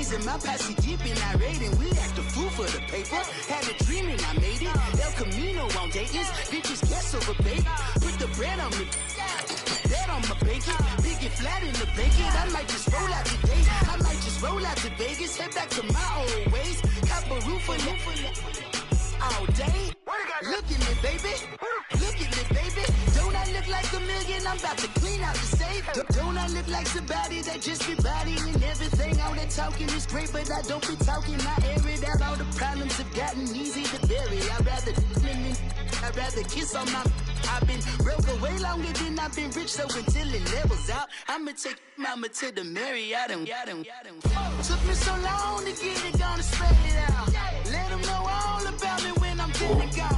G's in my posse deep and irate, and we act a fool for the paper. Had a dream and I made it. El Camino on Dayton's, bitches guess over bait. Put the bread on me, that on my bacon. Big it flat in the bacon. I might just roll out today. I might just roll out to Vegas, head back to my old ways. Cop a roof for all day. Look at me, baby. Look at me, baby. Don't I look like a million? I'm about to clean out the safe. Don't I look like somebody that just be bodying everything? All that talking is great, but I don't be talking. I air it out. All the problems have gotten easy to bury. I'd rather kiss on my. I've been broke way longer than I've been rich, so until it levels out, I'ma take mama to the Marriott and took me so long to get it, gonna spread it out. Let them know all about me when I'm feeling gone.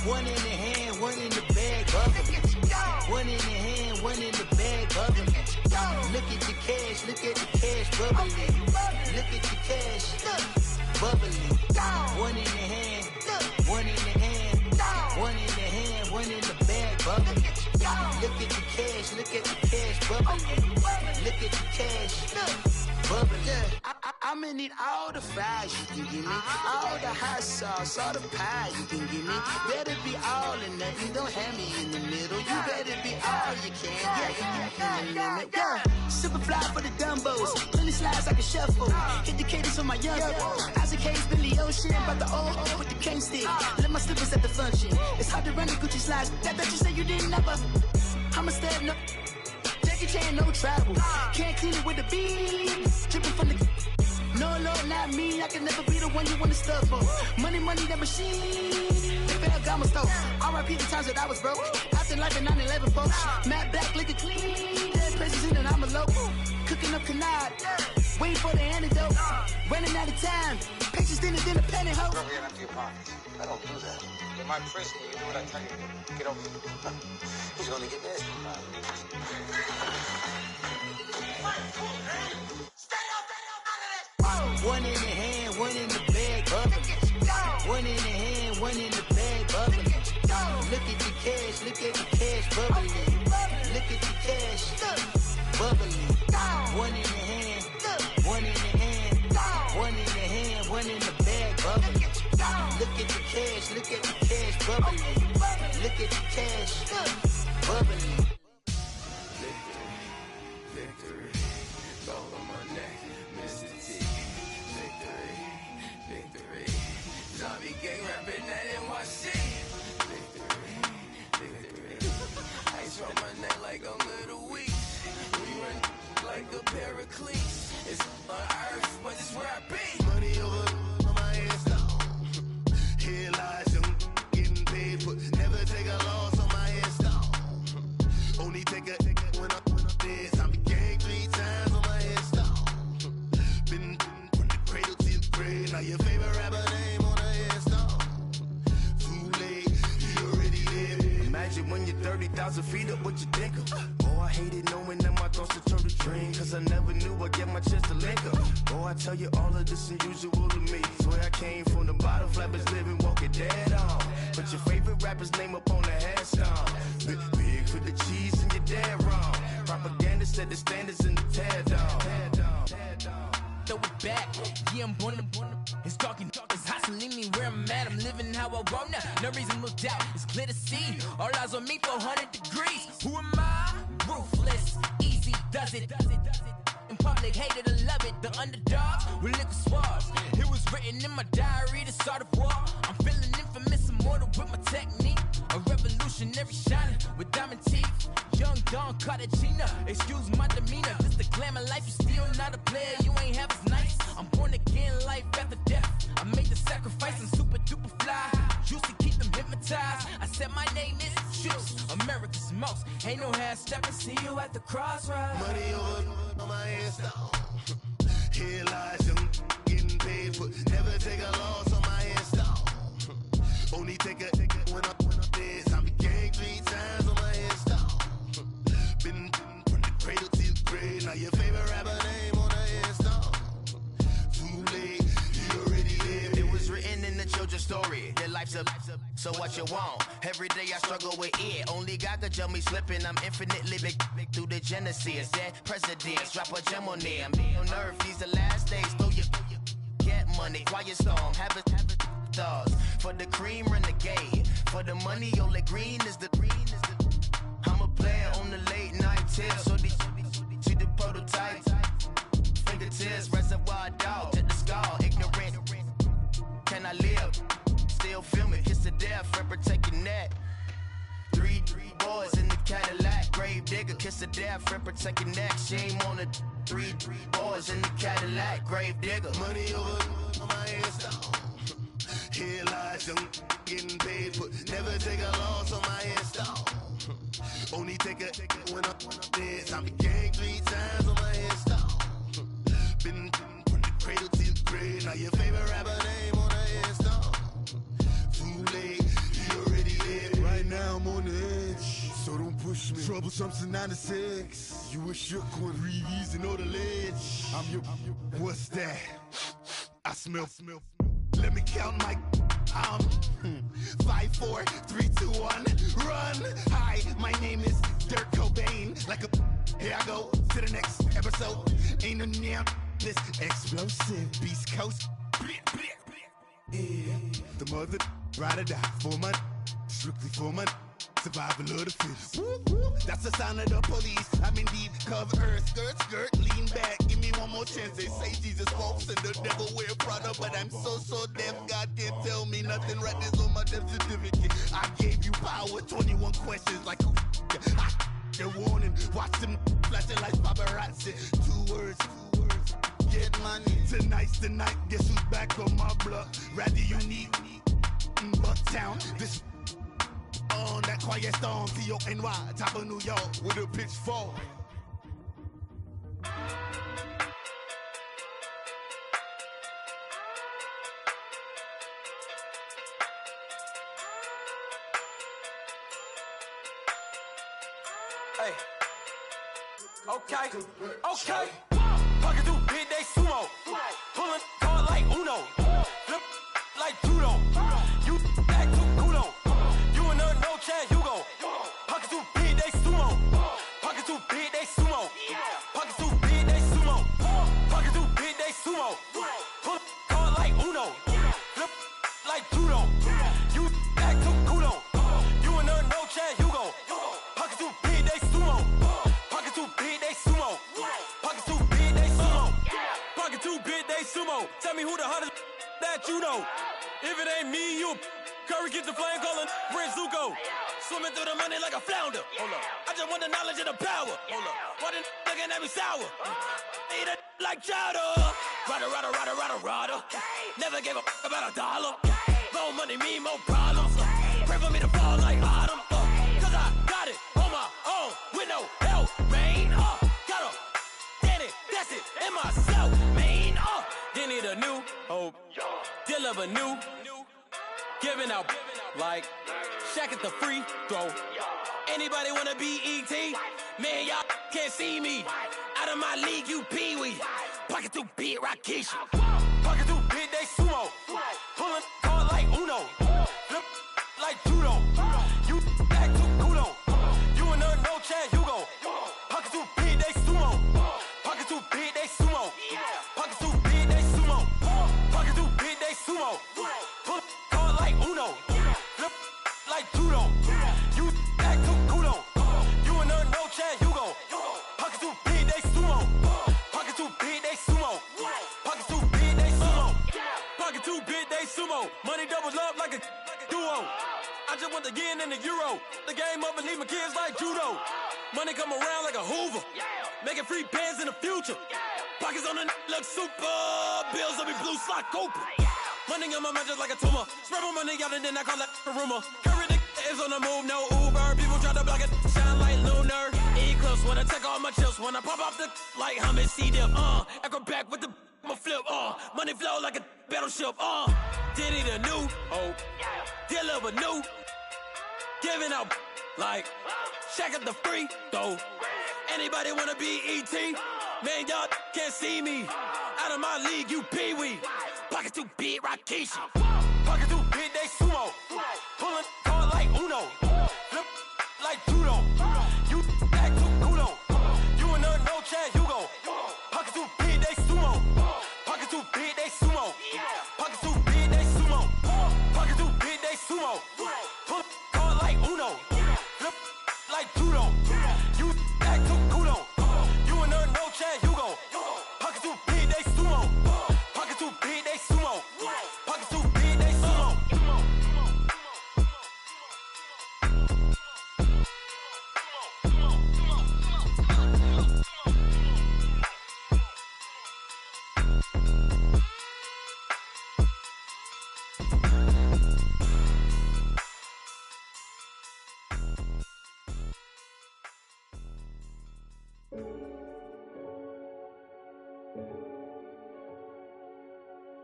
One in the hand, one in the bag, bubbling. One in the hand, one in the bag, bubbling. Look at the cash, look at the cash, bubbling. Look at the cash, bubbling. One in the hand, one in the hand, one in the hand, one in the bag, bubbling. Look at the cash, look at the cash, bubbling. Look at the cash, bubbling. I'ma need all the fries you can give me, all the hot sauce, all the pie you can give me. Better be all or nothing, don't have me in the middle. You better be all you can. Yeah. Super fly for the Dumbos, plenty slides like a shuffle. Hit the cadence on my young Isaac Hayes, Billy Ocean, but the old with the cane stick. Let my slippers at the function. It's hard to run the Gucci slides. That you say you didn't never. I'ma step no. Jackie Chan, no travel. Can't clean it with a beat. Dripping from the. No, Lord, not me. I can never be the one you want to stuff for. Money, that machine. They fell got my stove. R.I.P. the times that I was broke. After life in 9/11, folks. Matte black, liquor clean. Dead presents in an envelope. Cooking up canard. Waiting for the antidote. Running out of time. Patience thinner than a penny hoe. Rub your empty pockets. I don't do that. In my prison, you do what I tell you to. Get over here. He's gonna get nasty. One in the hand, one in the bag, bubbling. One in the hand, one in the bag, bubbling. Look at the cash, look at the cash, bubbling. Look at the cash, bubbling. One in the hand, one in the hand, one in the hand, one in the bag, bubbling. Look at the cash, look at the cash, bubbling. Look at the cash, bubbling. Victory, gold on my neck, Mr. T. Victory, zombie gang rapping that NYC. Victory, ice on my neck like a little weak. We run like a paraclete. It's on earth, but it's where I be. Money over on my head stone. Here lies them getting paid, but never take a loss on my head stone. Only take a when I'm dead. I be gang 3 times on my head stone. Been from the cradle to the grave. Now your favorite rapper name on a headstone. Too late, you already lived. Imagine when you're 30,000 feet up, what you think of? Oh, I hated knowing that my thoughts would turn to dream, cause I never knew I'd get my chance to link up. Oh, I tell you all of this unusual to me. Swear I came from the bottom, flappers living, walking dead on. But your favorite rapper's name up on the headstone. Big for the cheese and you're dead wrong. Propaganda set the standards in the tear down. Throw it back, yeah, I'm born to. It's talking, it's hustling me where I'm at. I'm living how I want now. No reason to doubt, it's clear to see. All eyes on me, 400 degrees. Who am I? Ruthless, easy does it. In public, hated or love it. The underdogs with liquor swabs. It was written in my diary to start a war. I'm feeling infamous, immortal with my technique. A revolutionary shining with diamond teeth. Young Don Cartagena, excuse my demeanor. This the glamour life, you still not a player, you ain't half as nice. I'm born again, life after death. I made the sacrifice, I'm super duper fly. Used to keep them hypnotized. I said my name is Juice, America's most. Ain't no half stepping, see you at the crossroads. Money over on my head stone. Here lies them getting paid, but never take a loss on my head stone. Only take a when I'm dead. I be gang 3 times on my head stone. Been from the cradle to the grave. Now your favorite rapper name on a headstone. Too late, you already lived. It was written in the children's story. Their life's a so what you want? Every day I struggle with it. Only God could tell me slipping. I'm infinitely big through the genesis. Dead presidents, drop a gem on there. I'm on earth, these the last days. Throw your money, quiet storm, have it stars. For the cream, renegade. For the money, only green is the. I'm a player on the late night tip, so they see the prototype. Fingertips, reservoir dog, to the skull, ignorant. Can I live? Still film it, kiss to death, rep protect your neck. Three boys in the Cadillac, grave digger, kiss to death, rep protect your neck. Shame on the three boys in the Cadillac, grave digger. Money over on my headstone. Here lies young, getting paid, but never take a loss on my headstone. Only take a when I'm dead. I be gang 3 times on my headstone. Been from the cradle to the grave. Now your favorite rapper name on the headstone. Too late, he already dead. Right now I'm on the edge, so don't push me. Troublesome to 96. You a shook one, breathe easy, know the ledge. I'm your. What's that? I smell. Let me count my. 5, 4, 3, 2, 1, run. Hi, my name is Dirk Cobain. Like a. Here I go to the next episode. Ain't no damn this explosive Beast Coast. Yeah. The mother ride or die for my. Strictly for my. Survival of the fittest. That's the sound of the police. I'm indeed cover earth, skirt, lean back. Give me one more chance. They say Jesus walks and the devil wear Prada, but I'm so deaf. God can't tell me nothing. Right there's on my death certificate. I gave you power. 21 questions like who? They're warning. Watch them flashing like paparazzi. 2 words. Get money. Tonight's the night. Guess who's back on my block? Rather unique. Bucktown. This. On that quiet storm, T-O-N-Y, top of New York, with a pitchfork. Hey. Okay. Pocket through big day sumo. Pulling card like Uno. Flip like judo. You act too culo. No chance, you go. Pocket too big, they sumo. Pocket too big, they sumo. Pocket too big, they sumo. Pocket too big, they sumo. Pull card like Uno. Flip like judo. You act too culo. You and her, no chance, you go. Pocket too big, they sumo. Pocket too big, they sumo. Pocket too big, they sumo. Pocket too big, they sumo. Tell me who the hottest that you know. If it ain't me, you. Curry get the flame calling Prince Zuko. Swimming through the money like a flounder. Hold up. I just want the knowledge and the power. Hold up. Why the looking at me sour? Eat it like chowder. Rada. Never gave a about $1. More money mean more problems. Pray for me to fall like autumn. Cause I got it on my own with no help, man. Got a Danny, that's it, in myself, man. They need a new hope. Deal of a new. Giving out like Shaq at the free throw. Anybody wanna be E.T.? Man, y'all can't see me. Out of my league, you pee-wee. Pocket too big, Rakesh. Pocket too big, they sumo. Pulling card like Uno. Flip like judo. You act too culo. You and her, no chance, you go. Pocket too big, they sumo. Pocket too big, they sumo. Pocket too big, they sumo. Pocket too big, they sumo. Pull like Uno, flip like judo. You act too culo. You and her, no chance, you go. Pocket too big, they sumo. Pocket too big, they sumo. Pocket too big, they sumo. Pocket too big, they sumo. Money doubles up like a duo. I just want the yen and the euro. The game up and leave my kids like judo. Money come around like a Hoover. Making free bands in the future. Pockets on the look super. Bills will be blue slot Cooper. Money on my mind just like a tumor. Spread my money out and then I call that a rumor. Curry the is on the move, no Uber. People try to block it, shine like lunar. Eclipse when I take all my chips. When I pop off the like hummus C-dip. Echo back with the flip. Money flow like a battleship. Diddy the new hope. Deal of a new. Giving out like Shaq at the free throw. Anybody wanna be E.T.? Man, y'all can't see me. Out of my league, you pee-wee. Pocket too big, Rakesh. Pocket too big, they sumo. Pulling card like Uno. Flip like judo. You act too culo. You and her, no chance, you go. Pocket too big, they sumo. Pocket too big, they sumo.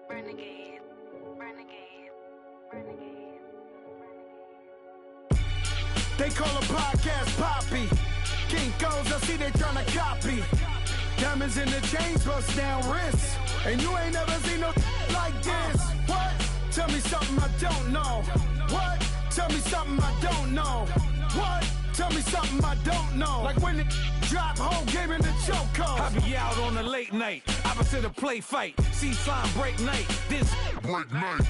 Renegade, renegade, renegade, They call a podcast Poppy. Kinkos, I see they tryna copy. Diamonds in the chains, bust down wrists. And you ain't never seen no like this. What? Tell me something I don't know. What? Tell me something I don't know. What? Tell me something I don't know. Like when it drop, whole game in the chokehold. I be out on a late night, opposite a play fight. See sign break night, this break night.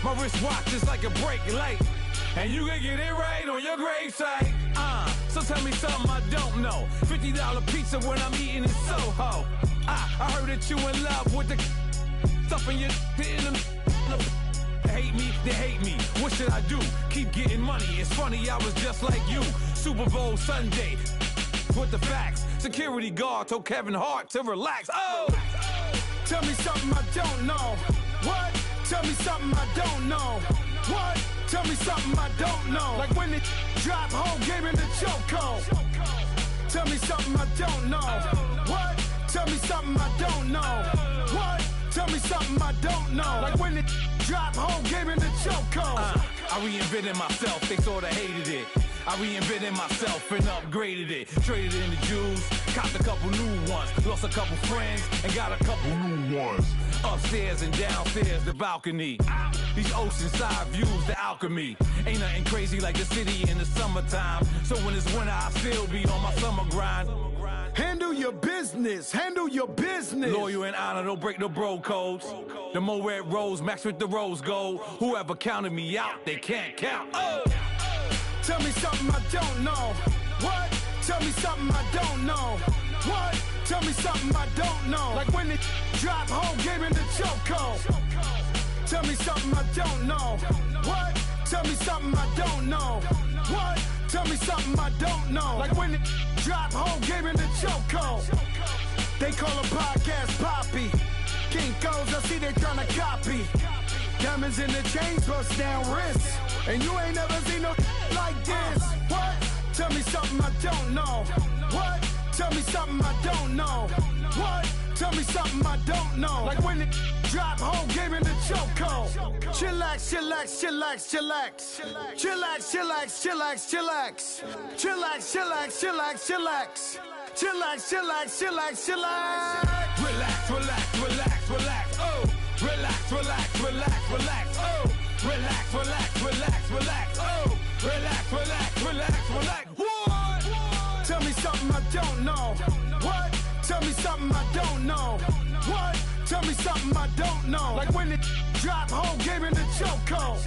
My wristwatch is like a brake light. And you can get it right on your gravesite. So tell me something I don't know. $50 pizza when I'm eating in Soho. I heard that you in love with the stuff in your in them. Hate me, they hate me. What should I do? Keep getting money. It's funny, I was just like you. Super Bowl Sunday. With the facts. Security guard told Kevin Hart to relax. Oh! Tell me something I don't know. What? Tell me something I don't know. What? Tell me something I don't know. Like when it drop, whole game in the chokehold. Tell me something I don't know. What? Tell me something I don't know. What? Tell me something I don't know. Like when it drop, whole game in the chokehold. I reinvented myself, they sorta hated it. I reinvented myself and upgraded it. Traded in the Jews, copped a couple new ones. Lost a couple friends and got a couple new ones. Upstairs and downstairs, the balcony. These oceanside views, the alchemy. Ain't nothing crazy like the city in the summertime. So when it's winter, I still be on my summer grind. Handle your business, handle your business. Loyal and honor, don't break no bro codes. The more red rose, match with the rose gold. Whoever counted me out, they can't count. Oh! Tell me something I don't know. What? Tell me something I don't know. What? Tell me something I don't know. Like when it drop, whole game in the chokehold. Tell me something I don't know. What? Tell me something I don't know. What? Tell me something I don't know. Like when it drop, whole game in the chokehold. They call a podcast Poppy. Kinkos, I see they tryna copy. Diamonds in the chains, bust down wrists. And you ain't never seen no like this. What? Tell me something I don't know. What? Tell me something I don't know. What? Tell me something I don't know. Like when it drop, whole game in the chokehold. Chillax, chillax, chillax, chillax. Chillax, chillax, chillax, chillax. Chillax, chillax, chillax, chillax. Chillax, chillax, chillax, chillax. Relax, relax, relax, relax. Oh! Relax, relax, relax, relax. Oh! Relax, relax, relax, relax. Oh! Relax, relax, relax, relax. What? Tell me something I don't know. What? Tell me something I don't know. What? Tell me something I don't know. Like when it drop, whole game in the chokehold.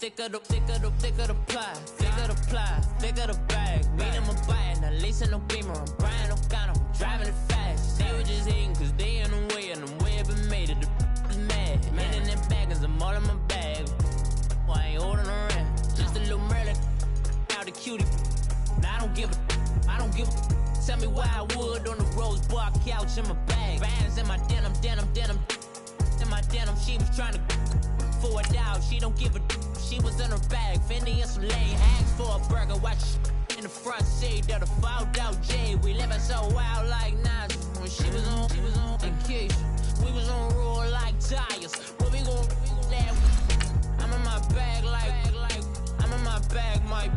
Thicker the pie, thicker the bag. Meet them a buying, now lacing no beamer. I'm Brian O'Connor, driving it fast. They were just hating cause they in the way, and the way I've been made it, the is mad. Man in them baggins, I'm all in my bag. Why I ain't holding around? Just a little Merlin, out the cutie. Now I don't give a. Tell me why I would on the rose bar couch in my bag. Bands in my denim. In my denim, she was trying to for a doubt. She don't give a. She was in her bag, Fendi and some lane hags for a burger. Watch in the front seat, that a fouled out J. We living so wild like Nas. When she was on vacation, we was on roll like tires. What we gon' let? I'm in my bag like I'm in my bag, Mike.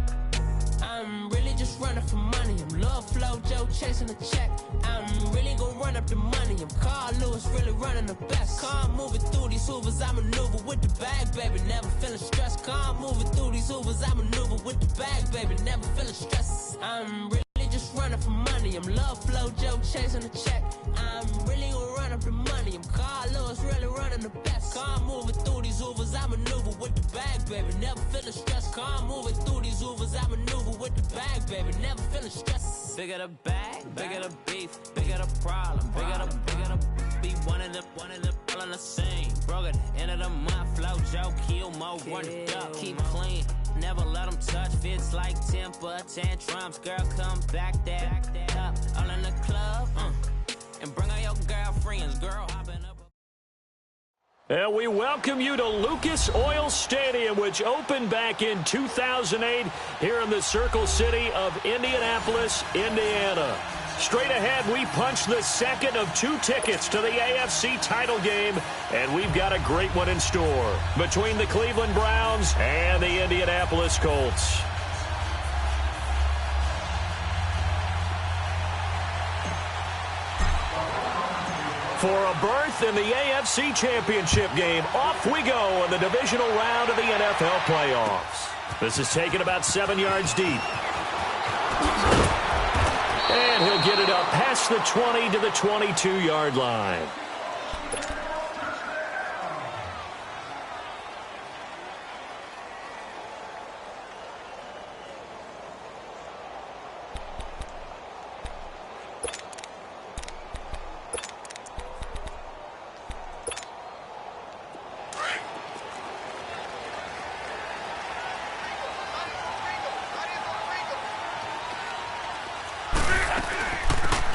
I'm really just running for money. I'm Love Flow Joe chasing the check. I'm really gon' run up the money. I'm Carl Lewis, really running the best. Car moving through these hoovers, I maneuver with the bag, baby. Never feeling stressed. Car moving through these hoovers, I maneuver with the bag, baby. Never feeling stressed. I'm really just running for money. I'm love flow, joke, chasing the check. I'm really gonna run up the money. I'm Carl Lewis, really running the best. Car moving through these Ubers, I maneuver with the bag, baby. Never feeling stressed. Car moving through these Ubers, I maneuver with the bag, baby. Never feeling stressed. Bigger the bag, bigger the beef, bigger the problem, bigger the be one in the all in the same. Broke it, end of the month, flow, joke, kill, mo, run it up, keep clean. Never let them touch, fits like temper tantrums. Girl, come back that up, all in the club, and bring all your girlfriends, girl, hopping up. And we welcome you to Lucas Oil Stadium, which opened back in 2008 here in the Circle City of Indianapolis, Indiana. Straight ahead, we punch the second of 2 tickets to the AFC title game, and we've got a great one in store between the Cleveland Browns and the Indianapolis Colts. For a berth in the AFC Championship game, off we go in the divisional round of the NFL playoffs. This is taken about 7 yards deep. And he'll get it up past the 20 to the 22-yard line.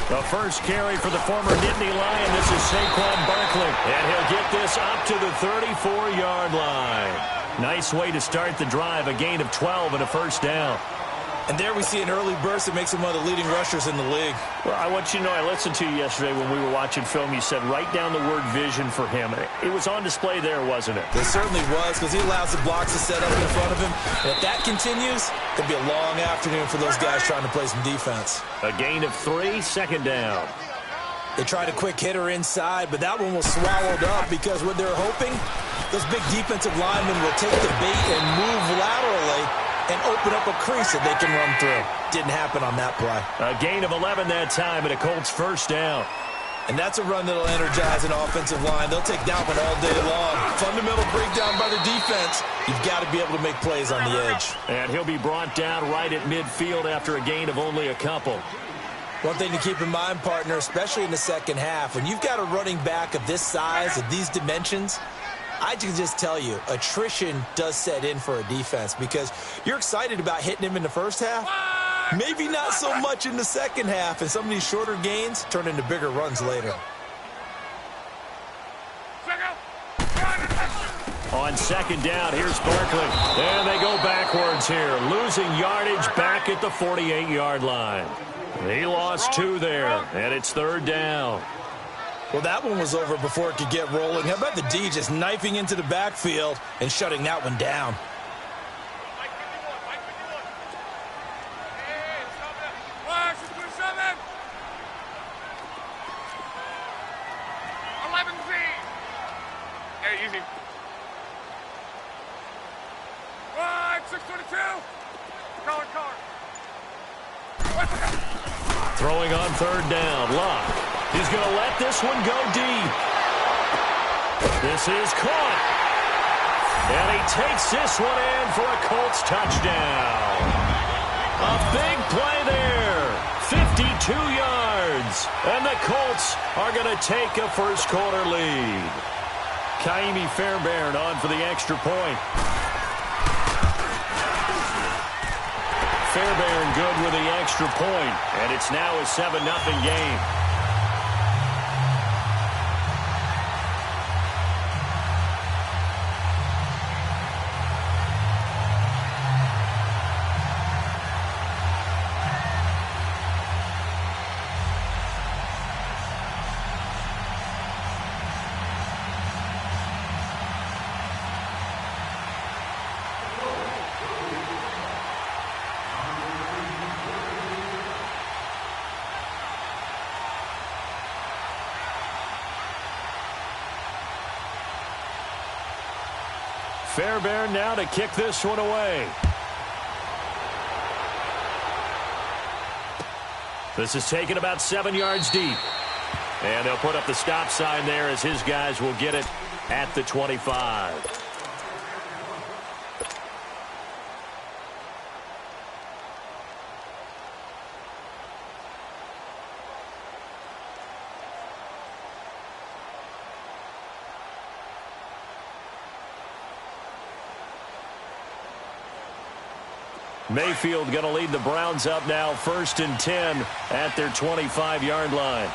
The first carry for the former Nittany Lion. This is Saquon Barkley. And he'll get this up to the 34-yard line. Nice way to start the drive. A gain of 12 and a first down. And there we see an early burst that makes him one of the leading rushers in the league. Well, I want you to know, I listened to you yesterday when we were watching film. You said write down the word vision for him. It was on display there, wasn't it? It certainly was, because he allows the blocks to set up in front of him. And if that continues, it could be a long afternoon for those guys trying to play some defense. A gain of 3, second down. They tried a quick hitter inside, but that one was swallowed up because what they're hoping, those big defensive linemen will take the bait and move laterally and open up a crease that they can run through. Didn't happen on that play. A gain of 11 that time, and a Colts first down. And that's a run that'll energize an offensive line. They'll take that one all day long. Fundamental breakdown by the defense. You've got to be able to make plays on the edge. And he'll be brought down right at midfield after a gain of only a couple. One thing to keep in mind, partner, especially in the second half, when you've got a running back of this size, of these dimensions, I can just tell you, attrition does set in for a defense because you're excited about hitting him in the first half. Maybe not so much in the second half, and some of these shorter gains turn into bigger runs later. On second down, here's Barkley. And they go backwards here, losing yardage back at the 48-yard line. He lost 2 there, and it's third down. Well, that one was over before it could get rolling. How about the D just knifing into the backfield and shutting that one down? Throwing on third down, Locke. He's going to let this one go deep. This is caught. And he takes this one in for a Colts touchdown. A big play there. 52 yards. And the Colts are going to take a first-quarter lead. Kaimi Fairbairn on for the extra point. Fairbairn good with the extra point. And it's now a 7-0 game. Fairbairn now to kick this one away. This is taken about 7 yards deep. And they'll put up the stop sign there as his guys will get it at the 25. Mayfield going to lead the Browns up now, 1st and 10 at their 25-yard line.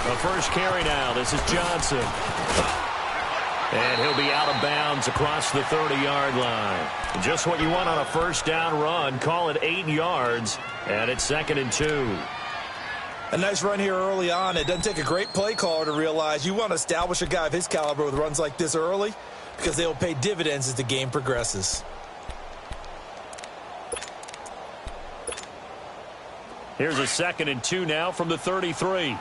The first carry now. This is Johnson. And he'll be out of bounds across the 30-yard line. Just what you want on a first down run. Call it 8 yards, and it's 2nd and 2. A nice run here early on. It doesn't take a great play caller to realize you want to establish a guy of his caliber with runs like this early, because they will pay dividends as the game progresses. Here's a 2nd and 2 now from the 33.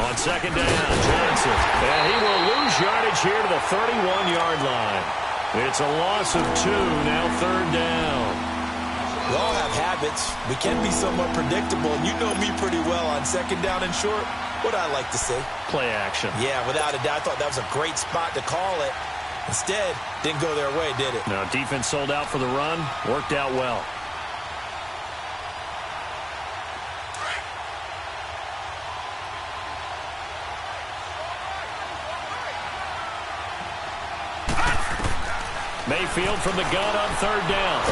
On 2nd down, Johnson. And he will lose yardage here to the 31-yard line. It's a loss of 2, now 3rd down. We all have habits. We can be somewhat predictable, and you know me pretty well on 2nd down and short. What I like to say? Play action. Yeah, without a doubt. I thought that was a great spot to call it. Instead, didn't go their way, did it? No, defense sold out for the run. Worked out well. Mayfield from the gun on 3rd down.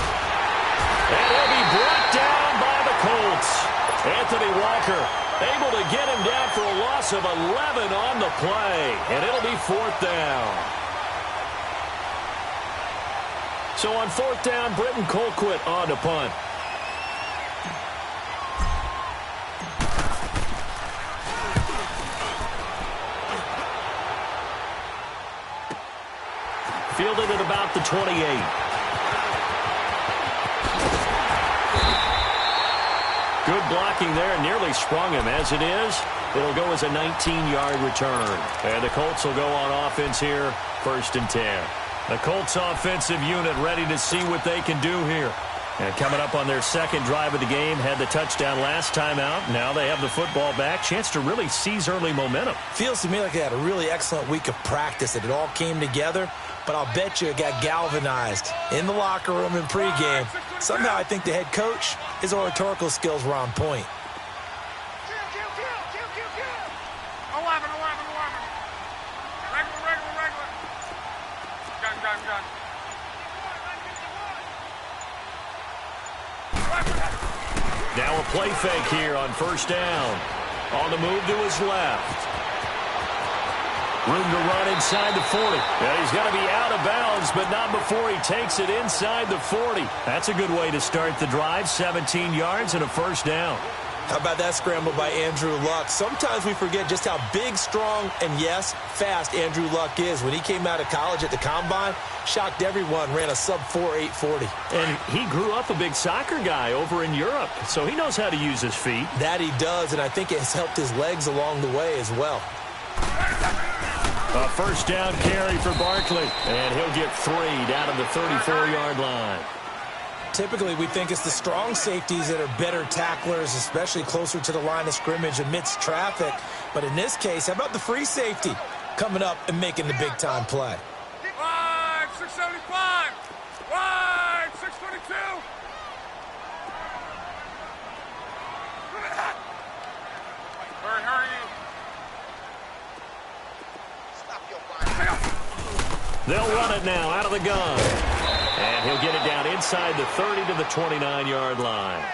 And he'll be brought down by the Colts. Anthony Walker able to get him down for a loss of 11 on the play. And it'll be 4th down. So on 4th down, Britton Colquitt on to punt. Fielded at about the 28. Good blocking there, nearly sprung him. As it is, it'll go as a 19-yard return. And the Colts will go on offense here, 1st and 10. The Colts offensive unit ready to see what they can do here. And coming up on their 2nd drive of the game, had the touchdown last time out. Now they have the football back. Chance to really seize early momentum. Feels to me like they had a really excellent week of practice, that it all came together. But I'll bet you it got galvanized in the locker room in pregame. Somehow I think the head coach, his oratorical skills were on point. 11. Regular. Gun. Now a play fake here on 1st down. On the move to his left. Room to run inside the 40. And he's going to be out of bounds, but not before he takes it inside the 40. That's a good way to start the drive. 17 yards and a 1st down. How about that scramble by Andrew Luck? Sometimes we forget just how big, strong, and yes, fast Andrew Luck is. When he came out of college at the Combine, shocked everyone, ran a sub-4 840. And he grew up a big soccer guy over in Europe, so he knows how to use his feet. That he does, and I think it has helped his legs along the way as well. A 1st down carry for Barkley, and he'll get 3 down to the 34-yard line. Typically, we think it's the strong safeties that are better tacklers, especially closer to the line of scrimmage amidst traffic. But in this case, how about the free safety coming up and making the big-time play? Wide, 675. Wide, 622. Hurry. They'll run it now out of the gun. And he'll get it down inside the 30 to the 29-yard line.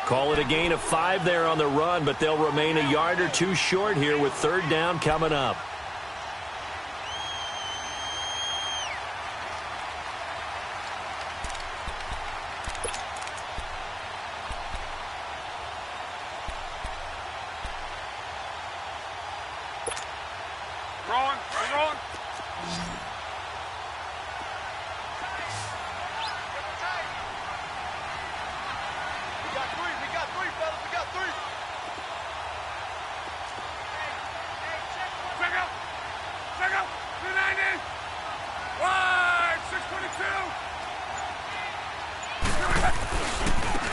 Call it a gain of 5 there on the run, but they'll remain a yard or 2 short here with 3rd down coming up. Rolling. We got three, fellas. We got three. Check out.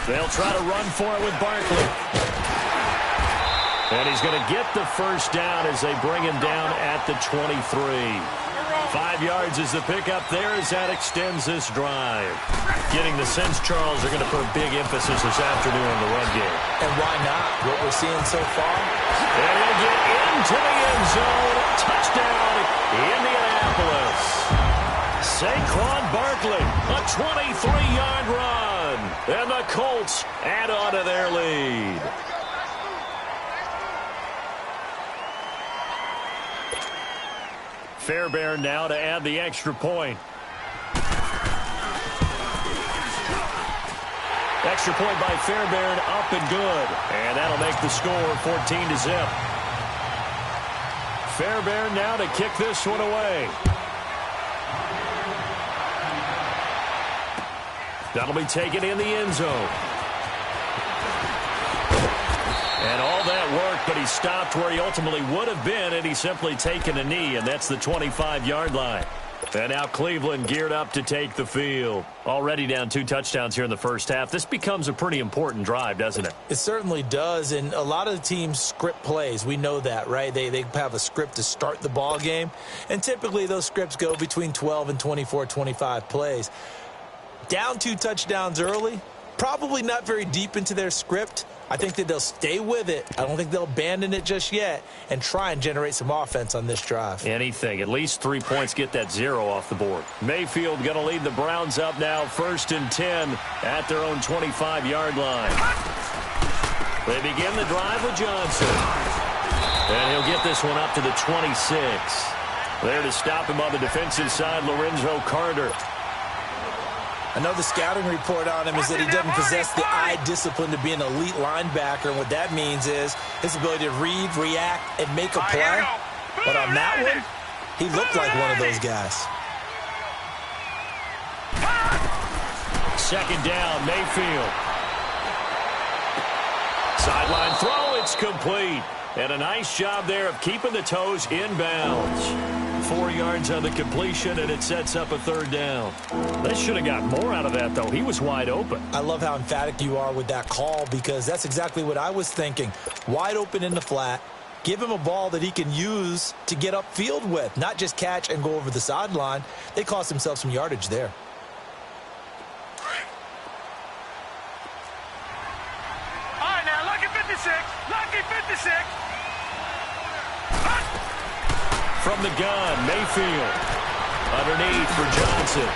They'll try to run for it with Barkley. And he's going to get the first down as they bring him down at the 23. 5 yards is the pickup there as that extends this drive. Getting the sense, Charles, are going to put a big emphasis this afternoon on the run game. And why not? What we're seeing so far. And he'll get into the end zone. Touchdown, Indianapolis. Saquon Barkley, a 23-yard run. And the Colts add on to their lead. Fairbairn now to add the extra point. Extra point by Fairbairn, up and good. And that'll make the score 14-0. Fairbairn now to kick this one away. That'll be taken in the end zone. And all that work, but he stopped where he ultimately would have been, and he's simply taken a knee, and that's the 25-yard line. And now Cleveland geared up to take the field. Already down 2 touchdowns here in the first half. This becomes a pretty important drive, doesn't it? It certainly does, and a lot of the teams script plays. We know that, right? They have a script to start the ball game, and typically those scripts go between 12 and 24, 25 plays. Down 2 touchdowns early, probably not very deep into their script. I think that they'll stay with it. I don't think they'll abandon it just yet and try and generate some offense on this drive. Anything. At least 3 points, get that 0 off the board. Mayfield going to lead the Browns up now, 1st and 10 at their own 25-yard line. They begin the drive with Johnson. And he'll get this one up to the 26. There to stop him on the defensive side, Lorenzo Carter. I know the scouting report on him is that he doesn't possess the eye discipline to be an elite linebacker, and what that means is his ability to read, react, and make a play. But on that one, he looked like one of those guys. 2nd down, Mayfield. Sideline throw, it's complete. And a nice job there of keeping the toes inbounds. 4 yards on the completion, and it sets up a 3rd down. They should have got more out of that, though. He was wide open. I love how emphatic you are with that call, because that's exactly what I was thinking. Wide open in the flat. Give him a ball that he can use to get upfield with, not just catch and go over the sideline. They cost themselves some yardage there. All right, now, lucky 56. Lucky 56. From the gun, Mayfield. Underneath for Johnson.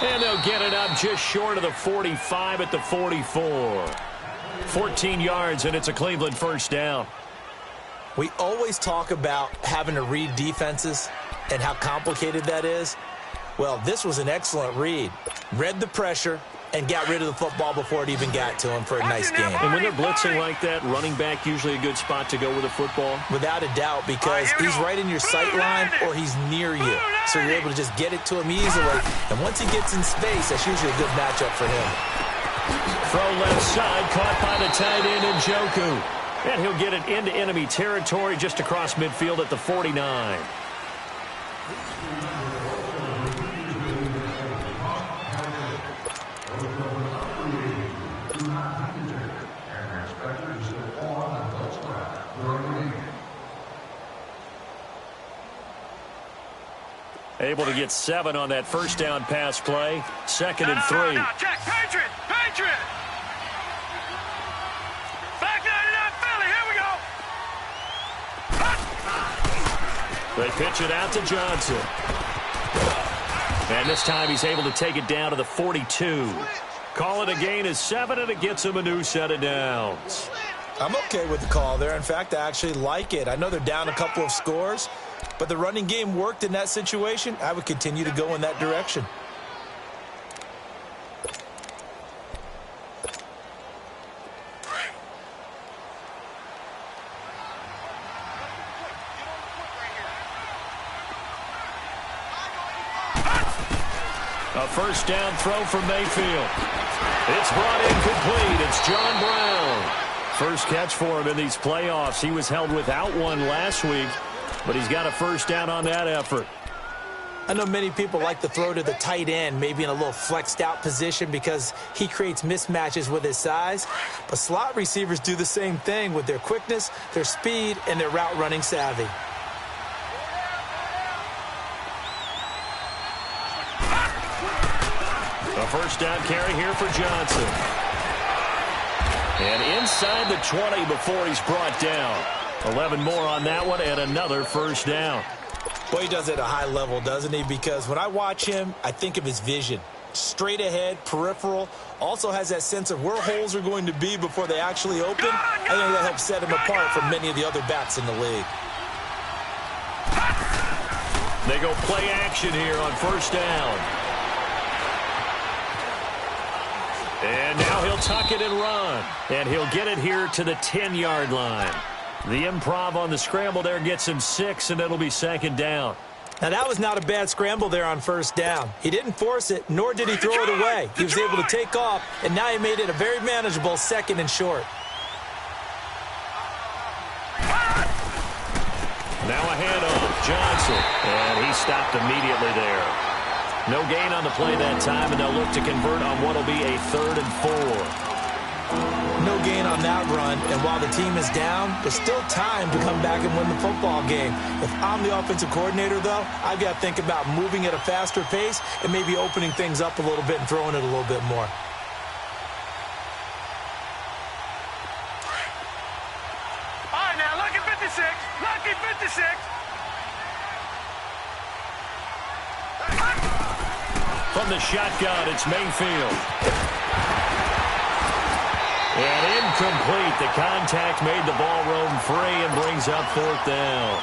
And they'll get it up just short of the 45 at the 44. 14 yards, and it's a Cleveland 1st down. We always talk about having to read defenses and how complicated that is. Well, this was an excellent read. Read the pressure and got rid of the football before it even got to him for a nice game. And when they're blitzing like that, running back usually a good spot to go with a football? Without a doubt, because he's right in your sight line or he's near you. So you're able to just get it to him easily. And once he gets in space, that's usually a good matchup for him. Throw left side, caught by the tight end Njoku. And he'll get it into enemy territory just across midfield at the 49. Able to get 7 on that 1st down pass play. 2nd and 3. Now, check. Patriot. Patriot. Back 99 Philly. Here we go. They pitch it out to Johnson. And this time he's able to take it down to the 42. Call it a gain of 7, and it gets him a new set of downs. I'm okay with the call there. In fact, I actually like it. I know they're down a couple of scores, but the running game worked in that situation. I would continue to go in that direction. A 1st down throw from Mayfield. It's brought in complete. It's John Brown. First catch for him in these playoffs. He was held without one last week, but he's got a 1st down on that effort. I know many people like to throw to the tight end, maybe in a little flexed out position because he creates mismatches with his size. But slot receivers do the same thing with their quickness, their speed, and their route running savvy. A first down carry here for Johnson. And inside the 20 before he's brought down. 11 more on that one and another first down. Well, he does it at a high level, doesn't he? Because when I watch him, I think of his vision. Straight ahead, peripheral, also has that sense of where holes are going to be before they actually open. I think that helps set him apart from many of the other backs in the league. They go play action here on first down. And now he'll tuck it and run. And he'll get it here to the 10-yard line. The improv on the scramble there gets him 6, and it'll be second down. Now, that was not a bad scramble there on first down. He didn't force it, nor did he throw it away. He was able to take off, and now he made it a very manageable second and short. Now a handoff, Johnson, and he stopped immediately there. No gain on the play that time, and they'll look to convert on what will be a 3rd and 4. No gain on that run, and while the team is down, there's still time to come back and win the football game. If I'm the offensive coordinator, though, I've got to think about moving at a faster pace and maybe opening things up a little bit and throwing it a little bit more. All right, now, lucky 56. Lucky 56. From the shotgun, it's Mayfield. And incomplete. The contact made the ball roam free and brings up 4th down.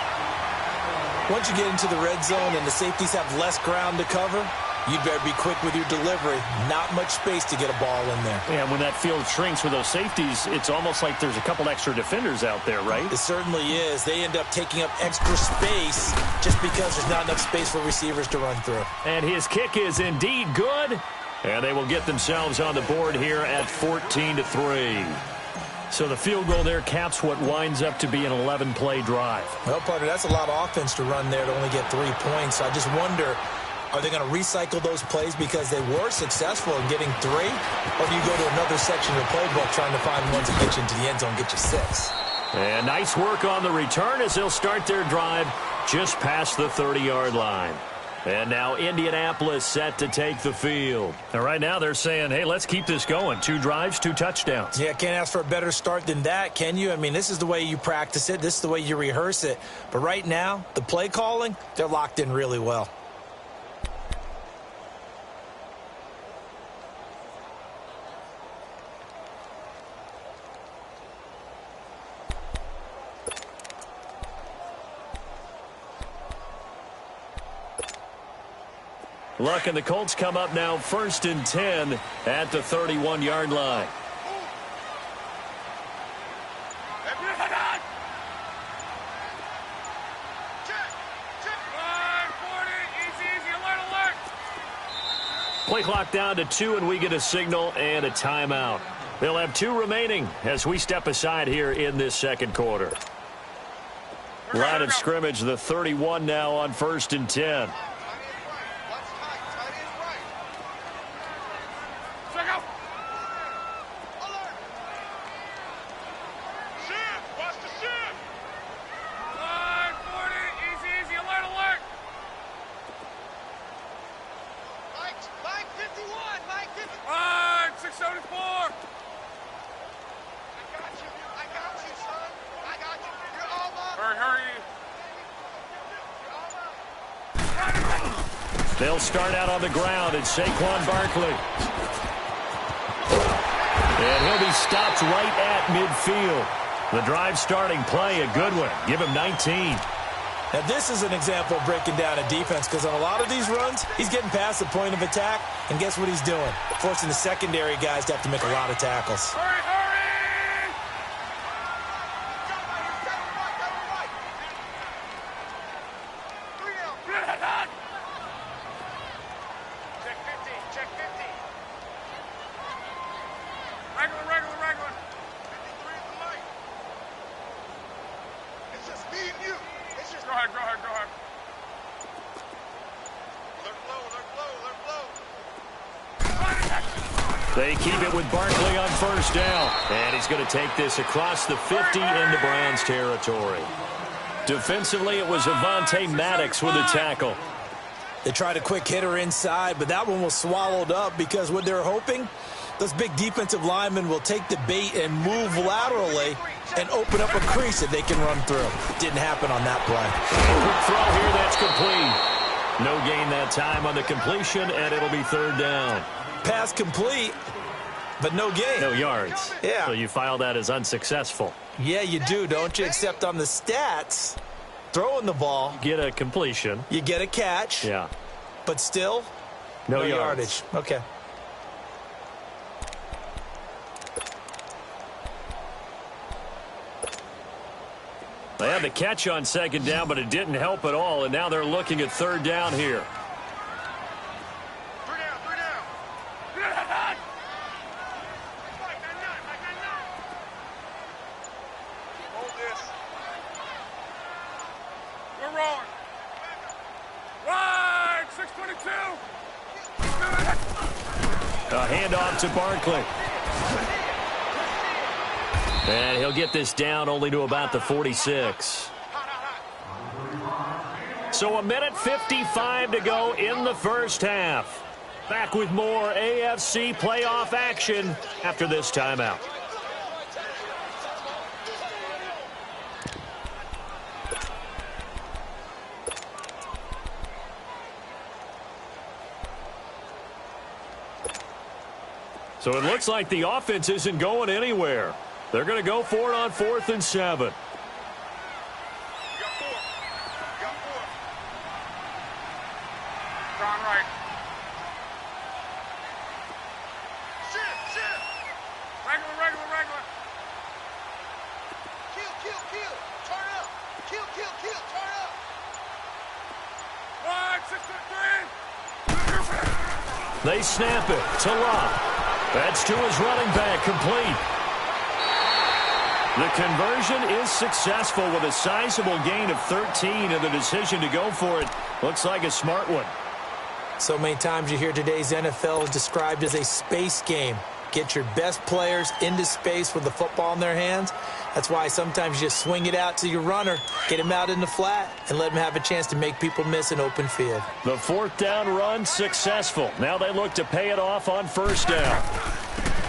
Once you get into the red zone and the safeties have less ground to cover, you'd better be quick with your delivery. Not much space to get a ball in there. Yeah, when that field shrinks with those safeties, it's almost like there's a couple extra defenders out there, right? It certainly is. They end up taking up extra space just because there's not enough space for receivers to run through. And his kick is indeed good. And they will get themselves on the board here at 14-3. So the field goal there caps what winds up to be an 11-play drive. Well, partner, that's a lot of offense to run there to only get 3 points. So I just wonder, are they going to recycle those plays because they were successful in getting 3? Or do you go to another section of the playbook trying to find ones that get you into the end zone and get you 6? And nice work on the return as they'll start their drive just past the 30-yard line. And now Indianapolis set to take the field. And right now they're saying, hey, let's keep this going. 2 drives, 2 touchdowns. Yeah, can't ask for a better start than that, can you? I mean, this is the way you practice it. This is the way you rehearse it. But right now, the play calling, they're locked in really well. Luck and the Colts come up now 1st and 10 at the 31-yard line. Play clock down to 2, and we get a signal and a timeout. They'll have 2 remaining as we step aside here in this second quarter. Line of scrimmage, the 31 now on 1st and 10. They'll start out on the ground. It's Saquon Barkley. And he'll be stopped right at midfield. The drive starting play, a good one. Give him 19. Now, this is an example of breaking down a defense because on a lot of these runs, he's getting past the point of attack, and guess what he's doing? Forcing the secondary guys to have to make a lot of tackles. Hurry! They keep it with Barkley on first down. And he's going to take this across the 50 into Browns territory. Defensively, it was Avonte Maddox with a tackle. They tried a quick hitter inside, but that one was swallowed up because what they're hoping, those big defensive linemen will take the bait and move laterally and open up a crease that they can run through. Didn't happen on that play. Quick throw here, that's complete. No gain that time on the completion, and it'll be third down. Pass complete, but no gain. No yards. Yeah. So you file that as unsuccessful. Yeah, you do, don't you? Except on the stats, throwing the ball. Get a completion. You get a catch. Yeah. But still, no yardage. Okay. They had the catch on second down, but it didn't help at all, and now they're looking at third down here. A handoff to Barkley. And he'll get this down only to about the 46. So 1:55 to go in the first half. Back with more AFC playoff action after this timeout. So it looks like the offense isn't going anywhere. They're going to go for it on 4th and 7. Right. Shit. Regular. Kill. Turn up. Kill. Turn up. 1, 6, 3. They snap it to Love. That's to his running back, complete. The conversion is successful with a sizable gain of 13, and the decision to go for it looks like a smart one. So many times you hear today's NFL described as a space game. Get your best players into space with the football in their hands. That's why sometimes you just swing it out to your runner, get him out in the flat, and let him have a chance to make people miss an open field. The 4th down run successful. Now they look to pay it off on first down.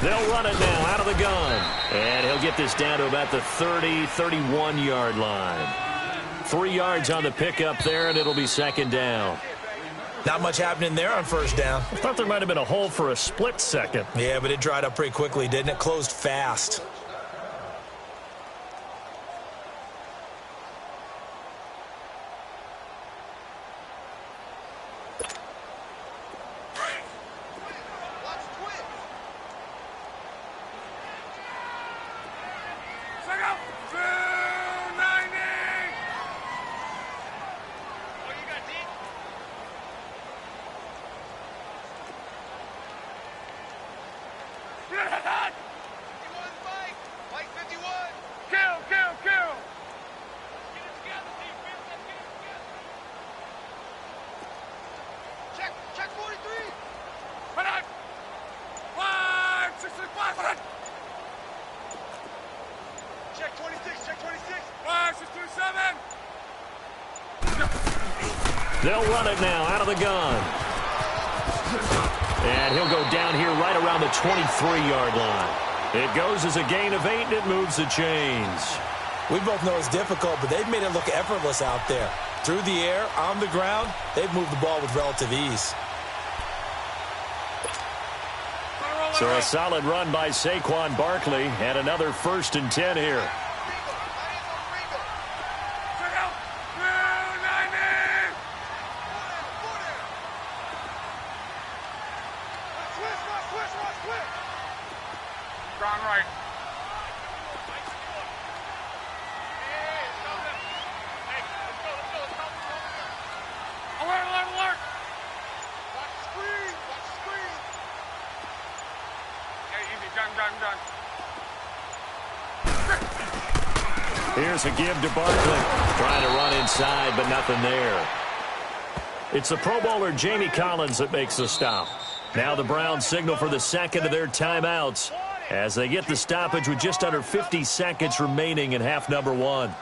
They'll run it now out of the gun. And he'll get this down to about the 30, 31-yard line. 3 yards on the pickup there, and it'll be second down. Not much happening there on first down. I thought there might have been a hole for a split second. Yeah, but it dried up pretty quickly, didn't it? Closed fast. They'll run it now out of the gun. And he'll go down here right around the 23-yard line. It goes as a gain of 8, and it moves the chains. We both know it's difficult, but they've made it look effortless out there. Through the air, on the ground, they've moved the ball with relative ease. So a solid run by Saquon Barkley, and another 1st and 10 here. Here's a give to Barkley. Trying to run inside, but nothing there. It's the Pro Bowler Jamie Collins that makes the stop. Now the Browns signal for the second of their timeouts as they get the stoppage with just under 50 seconds remaining in half number 1.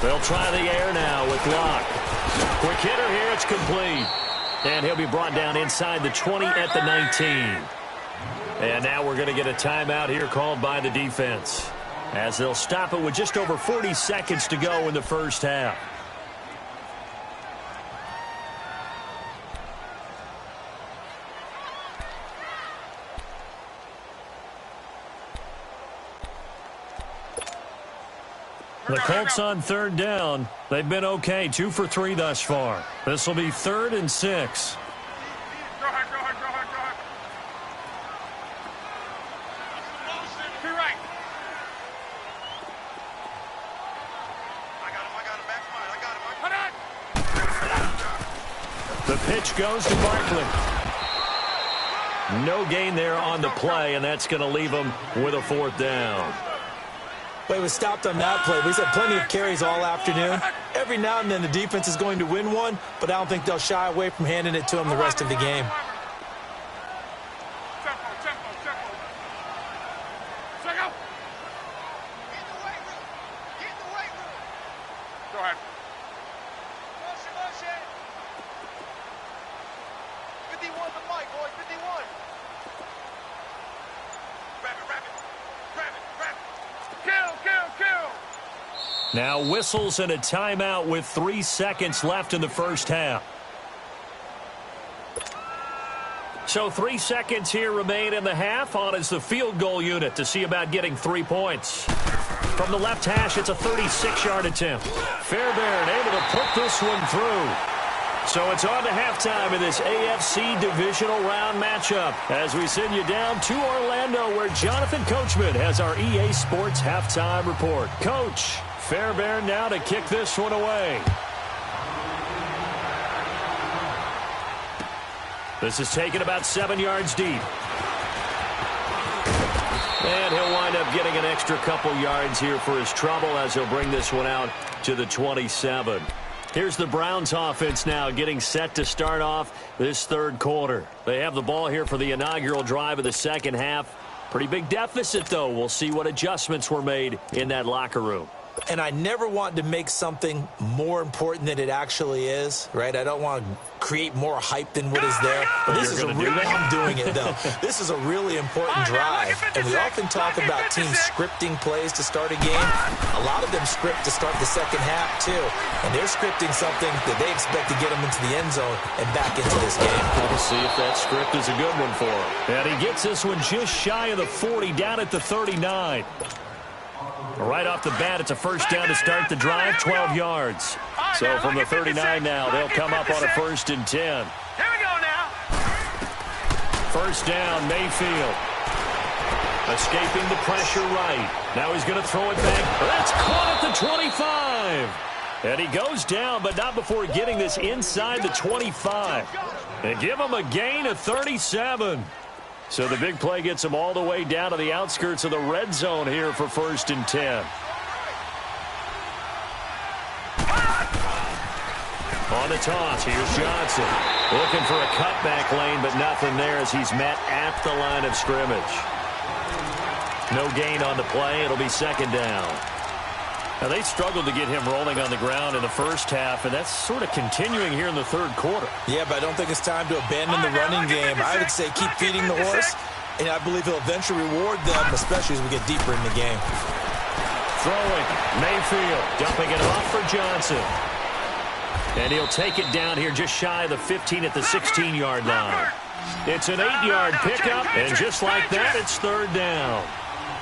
They'll try the air now with Locke. Quick hitter here, it's complete. And he'll be brought down inside the 20 at the 19. And now we're going to get a timeout here called by the defense, as they'll stop it with just over 40 seconds to go in the first half. The Colts on third down. They've been okay, 2 for 3 thus far. This will be 3rd and 6. Go ahead. To your right. I got him. The pitch goes to Barkley. No gain there on the play, and that's going to leave him with a 4th down. But he was stopped on that play. He's had plenty of carries all afternoon. Every now and then the defense is going to win one, but I don't think they'll shy away from handing it to him the rest of the game. Go ahead. 51's the mic, boys. 51. Grab it. Kill. Now whistles and a timeout with 3 seconds left in the first half. So 3 seconds here remain in the half. On is the field goal unit to see about getting 3 points. From the left hash, it's a 36-yard attempt. Fairbairn able to put this one through. So it's on to halftime in this AFC divisional round matchup as we send you down to Orlando, where Jonathan Coachman has our EA Sports halftime report. Coach, Fairbairn now to kick this one away. This is taken about 7 yards deep. And he'll wind up getting an extra couple yards here for his trouble as he'll bring this one out to the 27. Here's the Browns offense now getting set to start off this third quarter. They have the ball here for the inaugural drive of the second half. Pretty big deficit, though. We'll see what adjustments were made in that locker room. And I never want to make something more important than it actually is, right? I don't want to create more hype than what is there. But this is I'm doing it, though. This is a really important drive. And we often talk about teams scripting plays to start a game. A lot of them script to start the second half, too. And they're scripting something that they expect to get them into the end zone and back into this game. We'll see if that script is a good one for him. And he gets this one just shy of the 40, down at the 39. Right off the bat, it's a first down to start the drive, 12 yards. So from the 39 now, they'll come up on a 1st and 10. Here we go now. First down, Mayfield. Escaping the pressure right. Now he's going to throw it back. That's caught at the 25. And he goes down, but not before getting this inside the 25. And give him a gain of 37. So the big play gets him all the way down to the outskirts of the red zone here for 1st and 10. On the toss, here's Johnson. Looking for a cutback lane, but nothing there as he's met at the line of scrimmage. No gain on the play. It'll be 2nd down. Now, they struggled to get him rolling on the ground in the first half, and that's sort of continuing here in the third quarter. Yeah, but I don't think it's time to abandon the running game. I would say keep feeding the horse, and I believe he'll eventually reward them, especially as we get deeper in the game. Throwing, Mayfield, dumping it off for Johnson. And he'll take it down here just shy of the 15 at the 16-yard line. It's an 8-yard pickup, and just like that, it's 3rd down.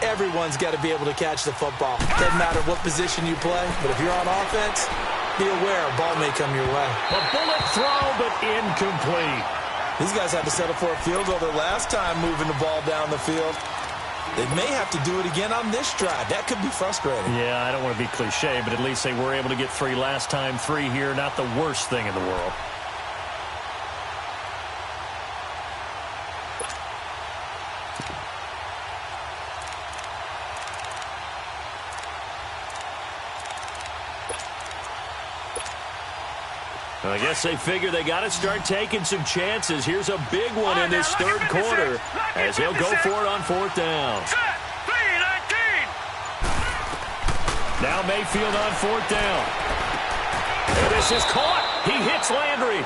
Everyone's got to be able to catch the football. Doesn't matter what position you play, but if you're on offense, be aware a ball may come your way. A bullet throw, but incomplete. These guys had to settle for a field goal their last time moving the ball down the field. They may have to do it again on this drive. That could be frustrating. Yeah, I don't want to be cliche, but at least they were able to get 3 last time. 3 here, not the worst thing in the world. I guess they figure they got to start taking some chances. Here's a big one in this third quarter as he'll go for it on 4th down. Now Mayfield on 4th down. And this is caught. He hits Landry.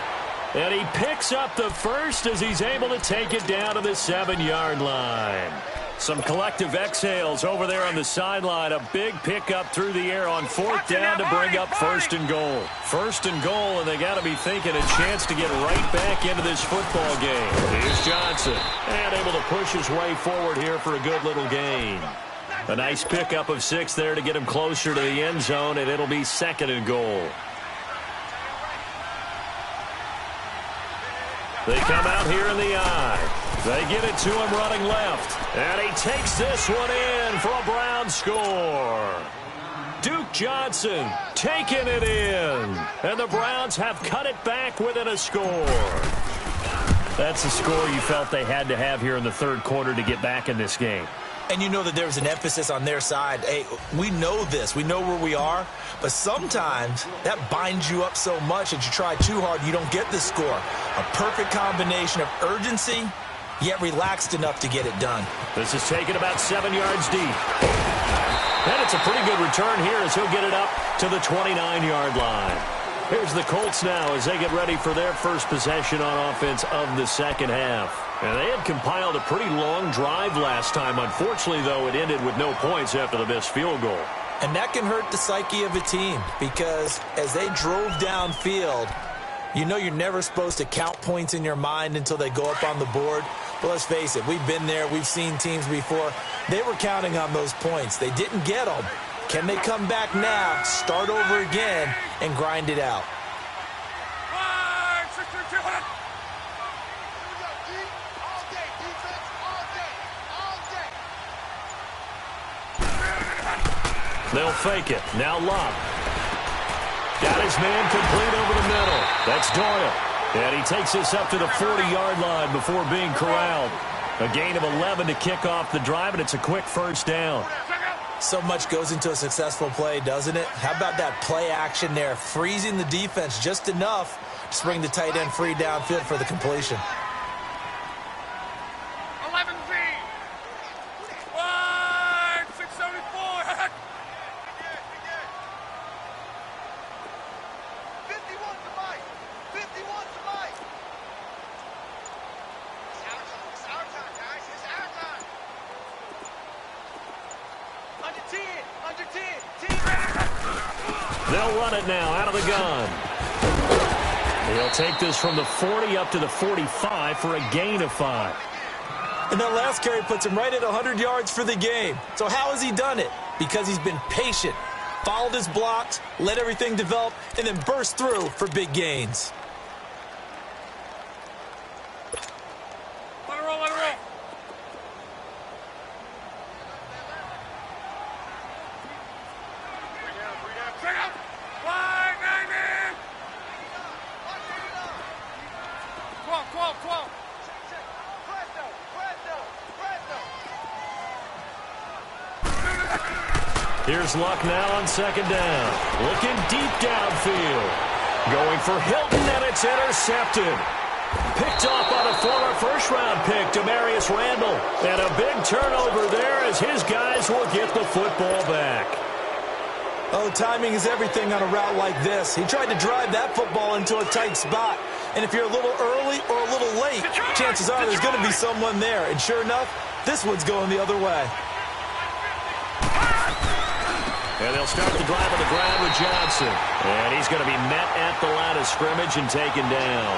And he picks up the first as he's able to take it down to the 7-yard line. Some collective exhales over there on the sideline. A big pickup through the air on 4th down to bring up 1st and goal. 1st and goal, and they got to be thinking a chance to get right back into this football game. Here's Johnson, and able to push his way forward here for a good little gain. A nice pickup of 6 there to get him closer to the end zone, and it'll be 2nd and goal. They come out here in the eye. They give it to him running left. And he takes this one in for a Brown score. Duke Johnson taking it in. And the Browns have cut it back within a score. That's a score you felt they had to have here in the third quarter to get back in this game. And you know that there's an emphasis on their side. Hey, we know this. We know where we are. But sometimes that binds you up so much that you try too hard, you don't get the score. A perfect combination of urgency, yet relaxed enough to get it done. This is taken about 7 yards deep. And it's a pretty good return here as he'll get it up to the 29-yard line. Here's the Colts now as they get ready for their first possession on offense of the second half. And they had compiled a pretty long drive last time. Unfortunately, though, it ended with no points after the missed field goal. And that can hurt the psyche of a team because as they drove downfield, you know you're never supposed to count points in your mind until they go up on the board. But let's face it, we've been there. We've seen teams before. They were counting on those points. They didn't get them. Can they come back now, start over again, and grind it out? They'll fake it. Now Love. Got his man complete over the middle. That's Doyle. And he takes this up to the 40-yard line before being corralled. A gain of 11 to kick off the drive, and it's a quick first down. So much goes into a successful play, doesn't it? How about that play action there, freezing the defense just enough to spring the tight end free downfield for the completion. 11 feet. 674. 51 to Mike. 51 to Mike. It's our time, guys. It's our time. Under 10. Under 10. 10. They'll run it now out of the gun. He'll take this from the 40 up to the 45 for a gain of 5. And that last carry puts him right at 100 yards for the game. So how has he done it? Because he's been patient, followed his blocks, let everything develop, and then burst through for big gains. Let it roll, let it roll. Bring up. Wide, 90. Quo. Here's Luck now on second down. Looking deep downfield. Going for Hilton, and it's intercepted. Picked off by the former first-round pick, Demarius Randall. And a big turnover there as his guys will get the football back. Oh, timing is everything on a route like this. He tried to drive that football into a tight spot. And if you're a little early or a little late, chances are there's going to be someone there. And sure enough, this one's going the other way. And they'll start the drive on the ground with Johnson. And he's going to be met at the line of scrimmage and taken down.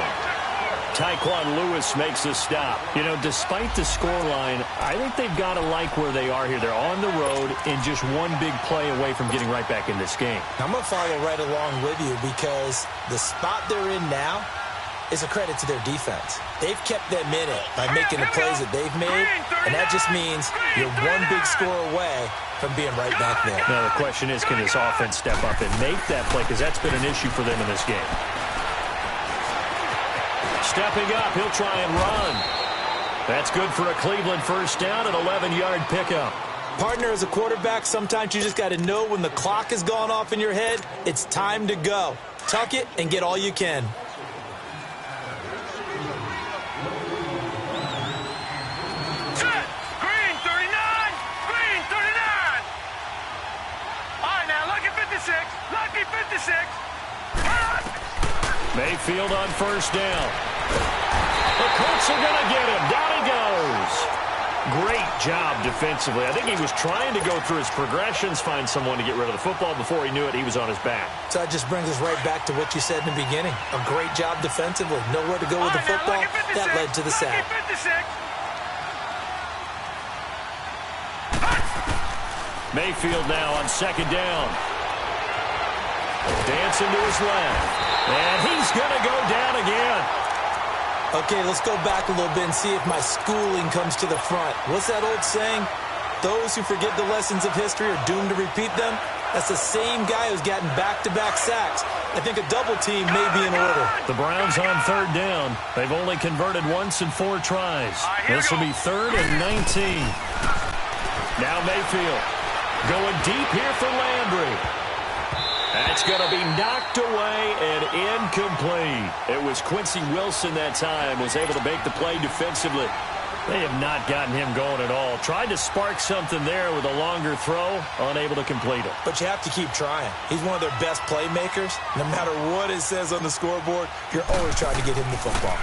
Tyquan Lewis makes the stop. You know, despite the scoreline, I think they've got to like where they are here. They're on the road and just one big play away from getting right back in this game. I'm going to follow right along with you because the spot they're in now is a credit to their defense. They've kept them in it by making the plays that they've made, and that just means you're one big score away from being right back there. Now, the question is, can this offense step up and make that play? Because that's been an issue for them in this game. Stepping up, he'll try and run. That's good for a Cleveland first down, an 11-yard pickup. Partner, as a quarterback, sometimes you just got to know when the clock has gone off in your head, it's time to go. Tuck it and get all you can. Green 39! Green 39! All right, now, lucky 56. Lucky 56. Mayfield on first down. The Colts are going to get him. Down he goes. Great job defensively. I think he was trying to go through his progressions, find someone to get rid of the football. Before he knew it, he was on his back. So that just brings us right back to what you said in the beginning. A great job defensively. Nowhere to go with the football. That led to the sack. Mayfield now on second down. Dancing to his left. And he's going to go down again. Okay, let's go back a little bit and see if my schooling comes to the front. What's that old saying? Those who forget the lessons of history are doomed to repeat them. That's the same guy who's gotten back-to-back sacks. I think a double team may be in order. The Browns on third down. They've only converted once in 4 tries. This will be 3rd and 19. Now Mayfield going deep here for Landry. That's going to be knocked away and incomplete. It was Quincy Wilson that time, was able to make the play defensively. They have not gotten him going at all. Tried to spark something there with a longer throw, unable to complete it. But you have to keep trying. He's one of their best playmakers. No matter what it says on the scoreboard, you're always trying to get him the football.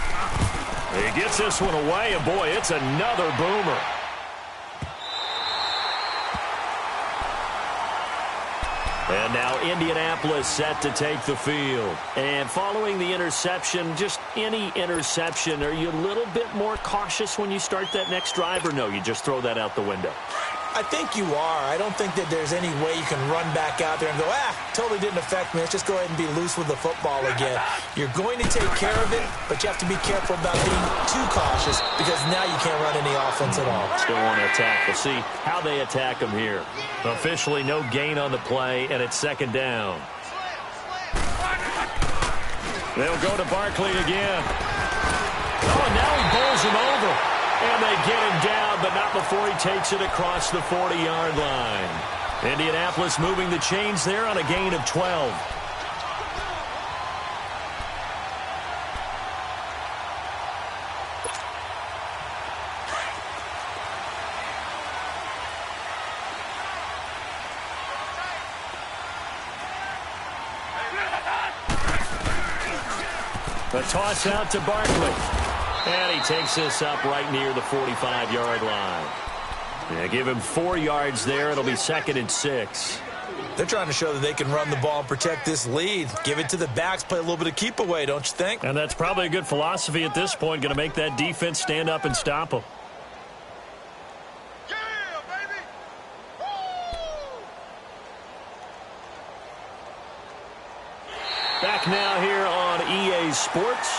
He gets this one away, and boy, it's another boomer. And now Indianapolis set to take the field. And following the interception, just any interception, are you a little bit more cautious when you start that next drive, or no, you just throw that out the window? I think you are. I don't think that there's any way you can run back out there and go, totally didn't affect me. Let's just go ahead and be loose with the football again. You're going to take care of it, but you have to be careful about being too cautious because now you can't run any offense at all. Still want to attack. We'll see how they attack him here. Officially no gain on the play, and it's second down. They'll go to Barkley again. Oh, now he bowls him over. And they get him down, but not before he takes it across the 40-yard line. Indianapolis moving the chains there on a gain of 12. The toss out to Barkley. And he takes this up right near the 45-yard line. Yeah, give him 4 yards there. It'll be 2nd and 6. They're trying to show that they can run the ball and protect this lead. Give it to the backs, play a little bit of keep away, don't you think? And that's probably a good philosophy at this point. Going to make that defense stand up and stop them. Yeah, baby! Back now here on EA Sports.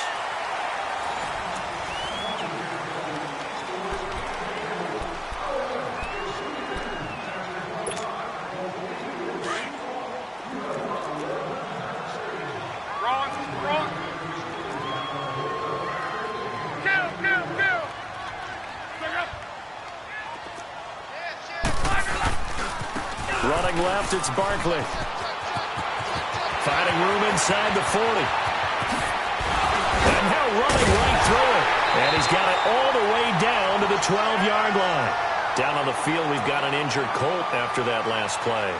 Running left, it's Barkley. Finding room inside the 40. And now running right through it. And he's got it all the way down to the 12-yard line. Down on the field, we've got an injured Colt after that last play.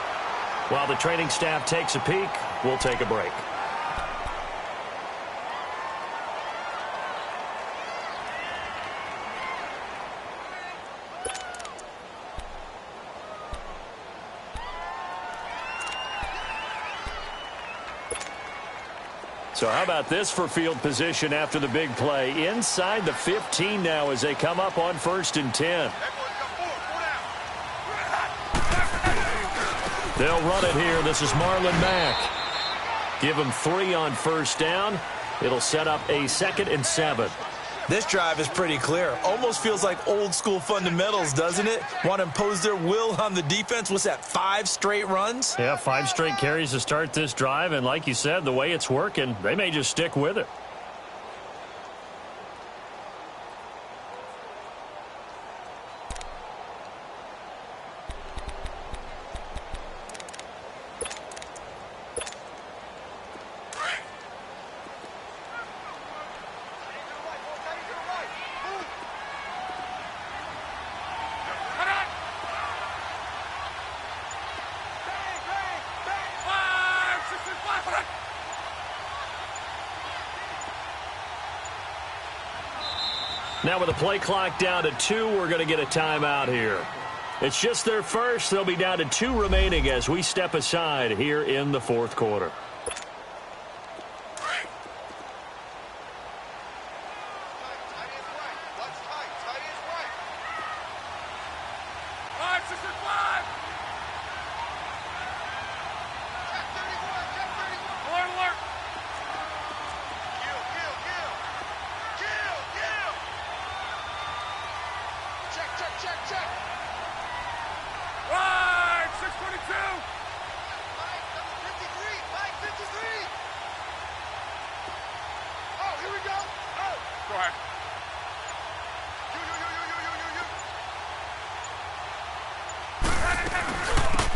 While the training staff takes a peek, we'll take a break. So how about this for field position after the big play? Inside the 15 now as they come up on 1st and 10. They'll run it here. This is Marlon Mack. Give him 3 on 1st down. It'll set up a 2nd and 7. This drive is pretty clear. Almost feels like old school fundamentals, doesn't it? Want to impose their will on the defense. What's that, 5 straight runs? Yeah, 5 straight carries to start this drive. And like you said, the way it's working, they may just stick with it. Now with the play clock down to 2, we're going to get a timeout here. It's just their first. They'll be down to 2 remaining as we step aside here in the 4th quarter.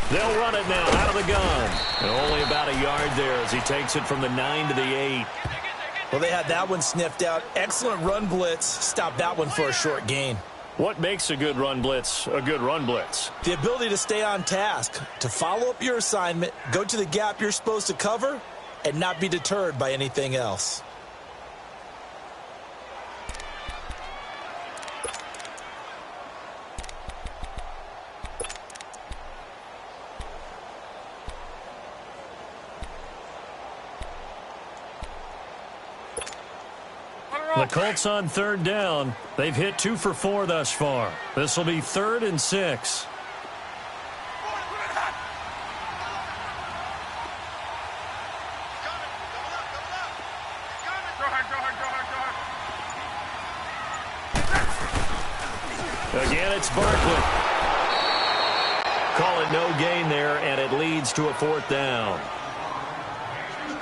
They'll run it now out of the gun. And only about a yard there as he takes it from the 9 to the 8. Well, they had that one sniffed out. Excellent run blitz. Stopped that one for a short gain. What makes a good run blitz a good run blitz? The ability to stay on task, to follow up your assignment, go to the gap you're supposed to cover, and not be deterred by anything else. The Colts on 3rd down. They've hit 2 for 4 thus far. This will be 3rd and 6. Again, it's Barkley. Call it no gain there, and it leads to a 4th down.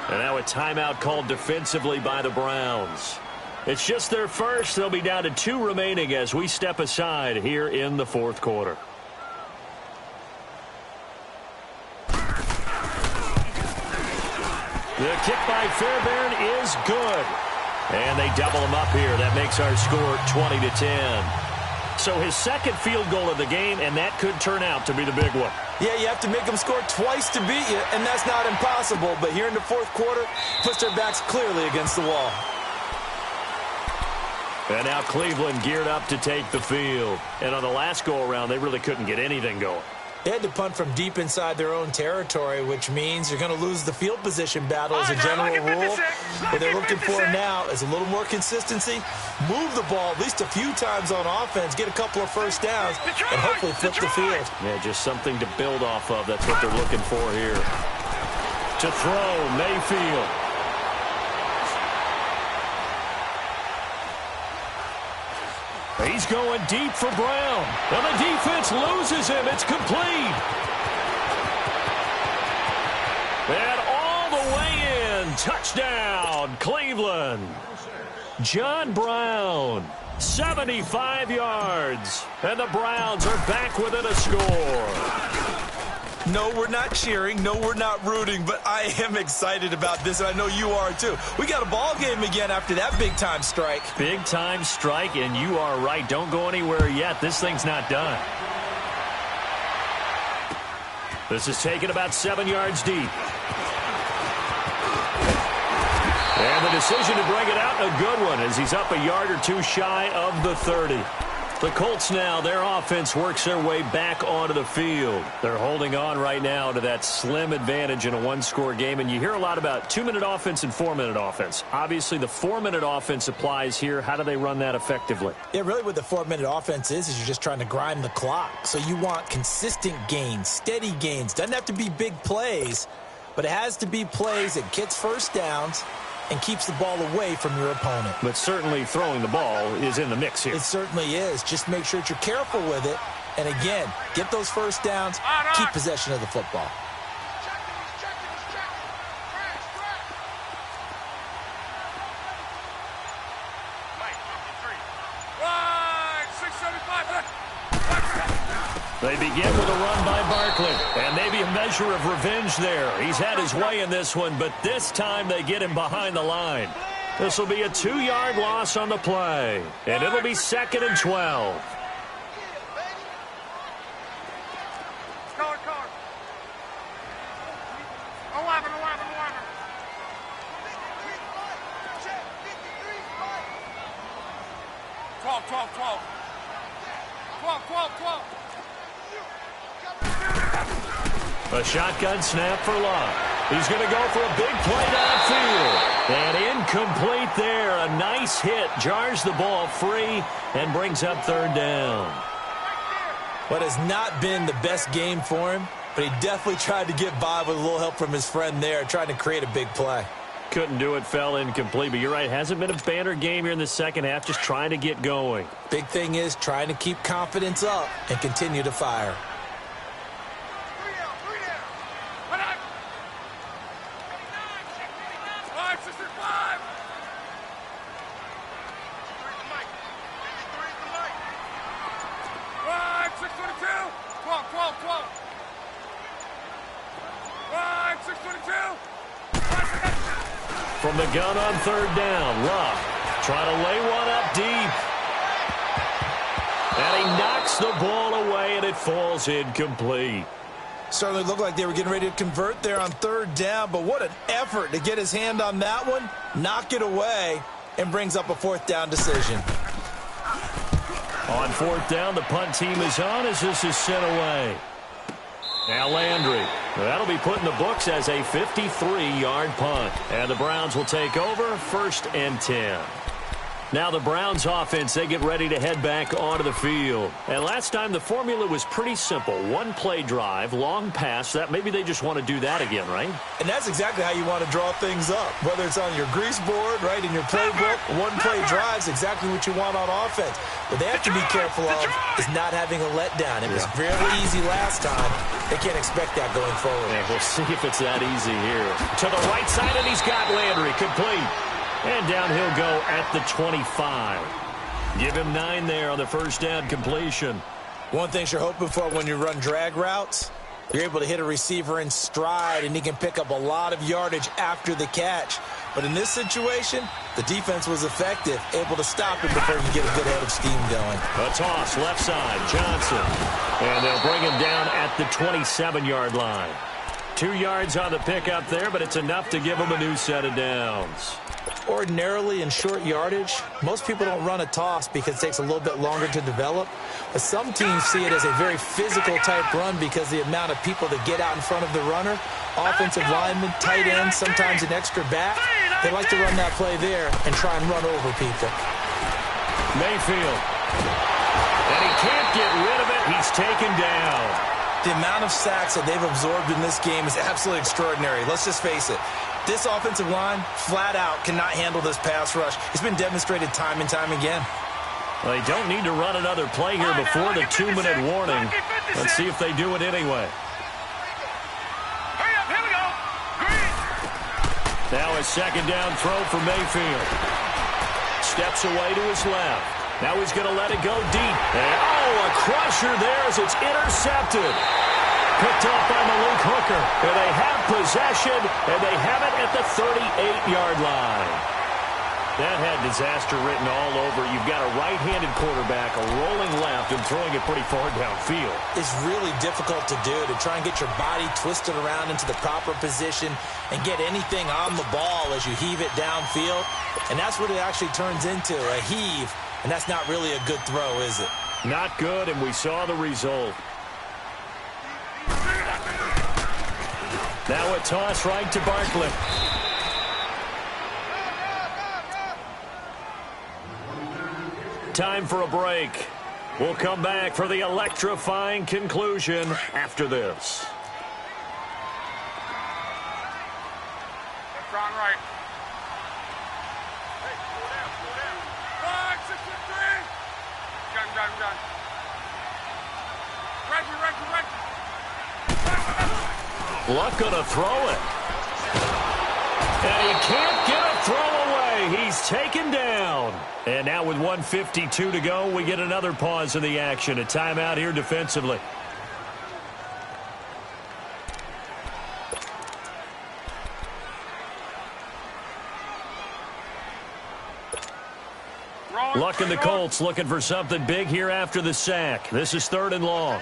And now a timeout called defensively by the Browns. It's just their first. They'll be down to 2 remaining as we step aside here in the 4th quarter. The kick by Fairbairn is good. And they double him up here. That makes our score 20-10. So his 2nd field goal of the game, and that could turn out to be the big one. Yeah, you have to make them score twice to beat you, and that's not impossible. But here in the 4th quarter, puts their backs clearly against the wall. And now Cleveland geared up to take the field. And on the last go-around, they really couldn't get anything going. They had to punt from deep inside their own territory, which means you're going to lose the field position battle as a general rule. What they're looking for now is a little more consistency, move the ball at least a few times on offense, get a couple of first downs, and hopefully flip the field. Yeah, just something to build off of. That's what they're looking for here. To throw, Mayfield. He's going deep for Brown. And the defense loses him. It's complete. And all the way in. Touchdown, Cleveland. John Brown, 75 yards. And the Browns are back within a score. No, we're not cheering. No, we're not rooting. But I am excited about this, and I know you are too. We got a ball game again after that big-time strike. Big-time strike, and you are right. Don't go anywhere yet. This thing's not done. This is taken about 7 yards deep. And the decision to bring it out, a good one, as he's up a yard or two shy of the 30. The Colts now, their offense works their way back onto the field. They're holding on right now to that slim advantage in a one-score game. And you hear a lot about 2-minute offense and 4-minute offense. Obviously, the 4-minute offense applies here. How do they run that effectively? Yeah, really what the 4-minute offense is you're just trying to grind the clock. So you want consistent gains, steady gains. Doesn't have to be big plays, but it has to be plays that gets first downs and keeps the ball away from your opponent. But certainly throwing the ball is in the mix here. It certainly is. Just make sure that you're careful with it. And again, get those first downs, keep possession of the football. They begin with a run by Barkley, and maybe a measure of revenge there. He's had his way in this one, but this time they get him behind the line. This will be a 2-yard loss on the play, and it'll be 2nd and 12. A shotgun snap for Love. He's going to go for a big play downfield. And incomplete there. A nice hit. Jars the ball free and brings up 3rd down. What has not been the best game for him, but he definitely tried to get by with a little help from his friend there, trying to create a big play. Couldn't do it, fell incomplete. But you're right, hasn't been a banner game here in the second half, just trying to get going. Big thing is trying to keep confidence up and continue to fire. From the gun on 3rd down, Love trying to lay one up deep. And he knocks the ball away, and it falls incomplete. Certainly looked like they were getting ready to convert there on 3rd down, but what an effort to get his hand on that one, knock it away, and brings up a 4th down decision. On 4th down, the punt team is on as this is sent away. Now Landry. That'll be put in the books as a 53-yard punt. And the Browns will take over 1st and 10. Now the Browns offense, they get ready to head back onto the field. And last time the formula was pretty simple. 1-play drive, long pass. That maybe they just want to do that again, right? And that's exactly how you want to draw things up. Whether it's on your grease board, right, in your playbook, 1-play drive is exactly what you want on offense. What they have to be careful of is not having a letdown. It was fairly easy last time. They can't expect that going forward. And we'll see if it's that easy here. To the right side, and he's got Landry complete. And down he'll go at the 25. Give him 9 there on the 1st down completion. One thing you're hoping for when you run drag routes, you're able to hit a receiver in stride, and he can pick up a lot of yardage after the catch. But in this situation, the defense was effective, able to stop him before he get a good head of steam going. A toss, left side, Johnson. And they'll bring him down at the 27-yard line. 2 yards on the pickup there, but it's enough to give him a new set of downs. Ordinarily in short yardage, most people don't run a toss because it takes a little bit longer to develop. But some teams see it as a very physical type run because the amount of people that get out in front of the runner, offensive linemen, tight ends, sometimes an extra back. They like to run that play there and try and run over people. Mayfield. And he can't get rid of it. He's taken down. The amount of sacks that they've absorbed in this game is absolutely extraordinary. Let's just face it. This offensive line, flat out, cannot handle this pass rush. It's been demonstrated time and time again. Well, they don't need to run another play here before the 2-minute warning. Let's see if they do it anyway. Hurry up, here we go. Green. Now a 2nd down throw for Mayfield. Steps away to his left. Now he's going to let it go deep. And, a crusher there as it's intercepted. Picked off by Malik Hooker. And they have possession, and they have it at the 38-yard line. That had disaster written all over. You've got a right-handed quarterback, a rolling left, and throwing it pretty far downfield. It's really difficult to do, to try and get your body twisted around into the proper position and get anything on the ball as you heave it downfield. And that's what it actually turns into, a heave. And that's not really a good throw, is it? Not good, and we saw the result. Now a toss right to Barkley. Time for a break. We'll come back for the electrifying conclusion after this. Front right. Hey, slow down, slow down. 5, 6, 3. Gun. Reggie. Luck gonna throw it. And he can't get a throw away. He's taken down. And now with 1:52 to go, we get another pause in the action. A timeout here defensively. Luck and the Colts looking for something big here after the sack. This is 3rd and long.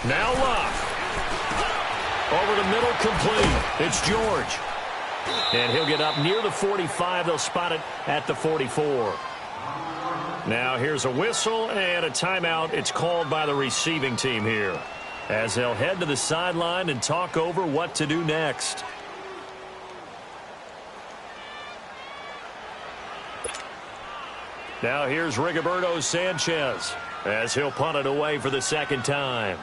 Now Luck. Over the middle, complete. It's George. And he'll get up near the 45. They'll spot it at the 44. Now here's a whistle and a timeout. It's called by the receiving team here, as they'll head to the sideline and talk over what to do next. Now here's Rigoberto Sanchez, as he'll punt it away for the 2nd time.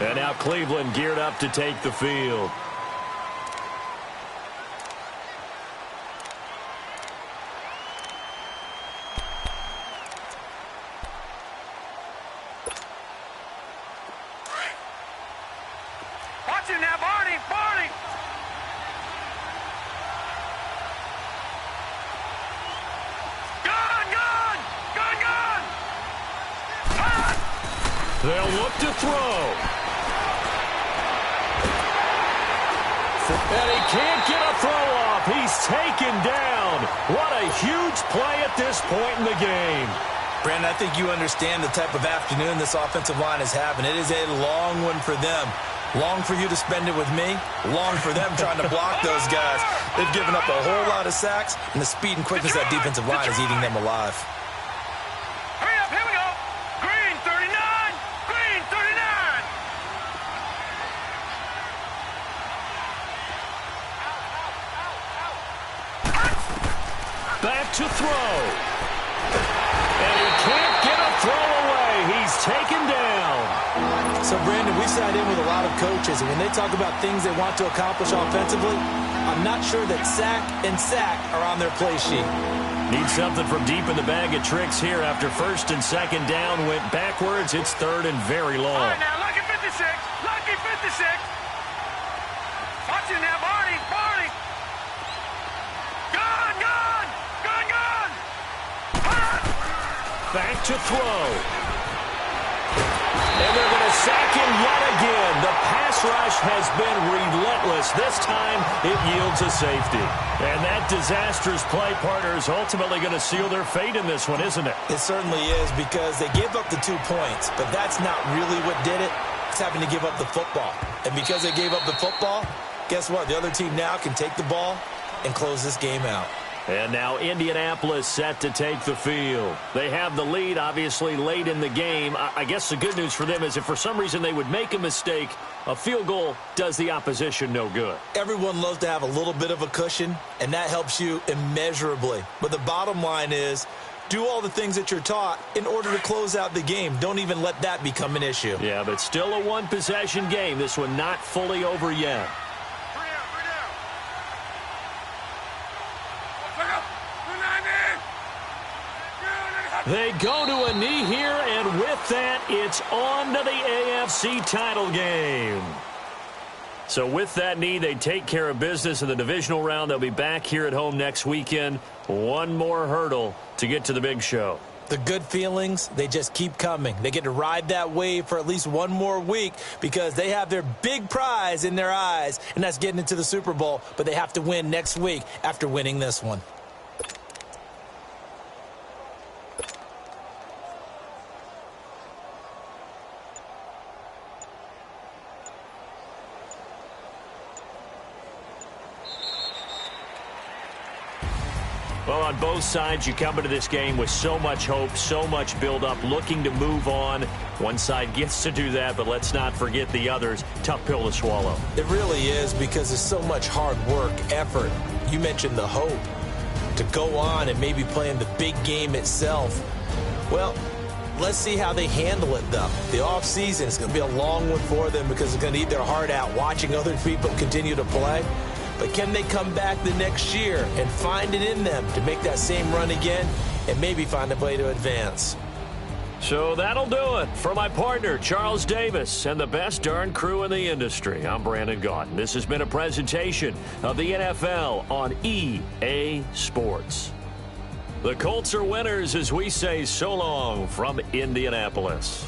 And now Cleveland geared up to take the field. Watch it now, Barney. Gun. They'll look to throw. And he can't get a throw off. He's taken down. What a huge play at this point in the game. Brandon, I think you understand the type of afternoon this offensive line is having. It is a long one for them. Long for you to spend it with me. Long for them trying to block those guys. They've given up a whole lot of sacks, and the speed and quickness of that defensive line is eating them alive. Hurry up, here we go. Green 39. Green 39. Back to throw. And he can't get a throw away. He's taken down. So, Brandon, we sat in with a lot of coaches, and when they talk about things they want to accomplish offensively, I'm not sure that sack and sack are on their play sheet. Need something from deep in the bag of tricks here after 1st and 2nd down. Went backwards. It's 3rd and very long. All right, now, lucky 56. Lucky 56. Watch it now, Barney. Gun. Back to throw. And they're going to sack him yet again. The pass rush has been relentless. This time, it yields a safety. And that disastrous play, partner, is ultimately going to seal their fate in this one, isn't it? It certainly is, because they gave up the 2 points, but that's not really what did it. It's having to give up the football. And because they gave up the football, guess what? The other team now can take the ball and close this game out. And now Indianapolis set to take the field. They have the lead, obviously, late in the game. I guess the good news for them is if for some reason they would make a mistake, a field goal does the opposition no good. Everyone loves to have a little bit of a cushion, and that helps you immeasurably. But the bottom line is, do all the things that you're taught in order to close out the game. Don't even let that become an issue. Yeah, but still a one-possession game. This one not fully over yet. They go to a knee here, and with that, it's on to the AFC title game. So with that knee, they take care of business in the divisional round. They'll be back here at home next weekend. One more hurdle to get to the big show. The good feelings, they just keep coming. They get to ride that wave for at least one more week because they have their big prize in their eyes, and that's getting into the Super Bowl. But they have to win next week after winning this one. Well, on both sides, you come into this game with so much hope, so much build-up, looking to move on. One side gets to do that, but let's not forget the others. Tough pill to swallow. It really is because there's so much hard work, effort. You mentioned the hope to go on and maybe play in the big game itself. Well, let's see how they handle it, though. The offseason is going to be a long one for them because it's going to eat their heart out watching other people continue to play. But can they come back the next year and find it in them to make that same run again and maybe find a way to advance? So that'll do it. For my partner, Charles Davis, and the best darn crew in the industry, I'm Brandon Gaudin. This has been a presentation of the NFL on EA Sports. The Colts are winners as we say so long from Indianapolis.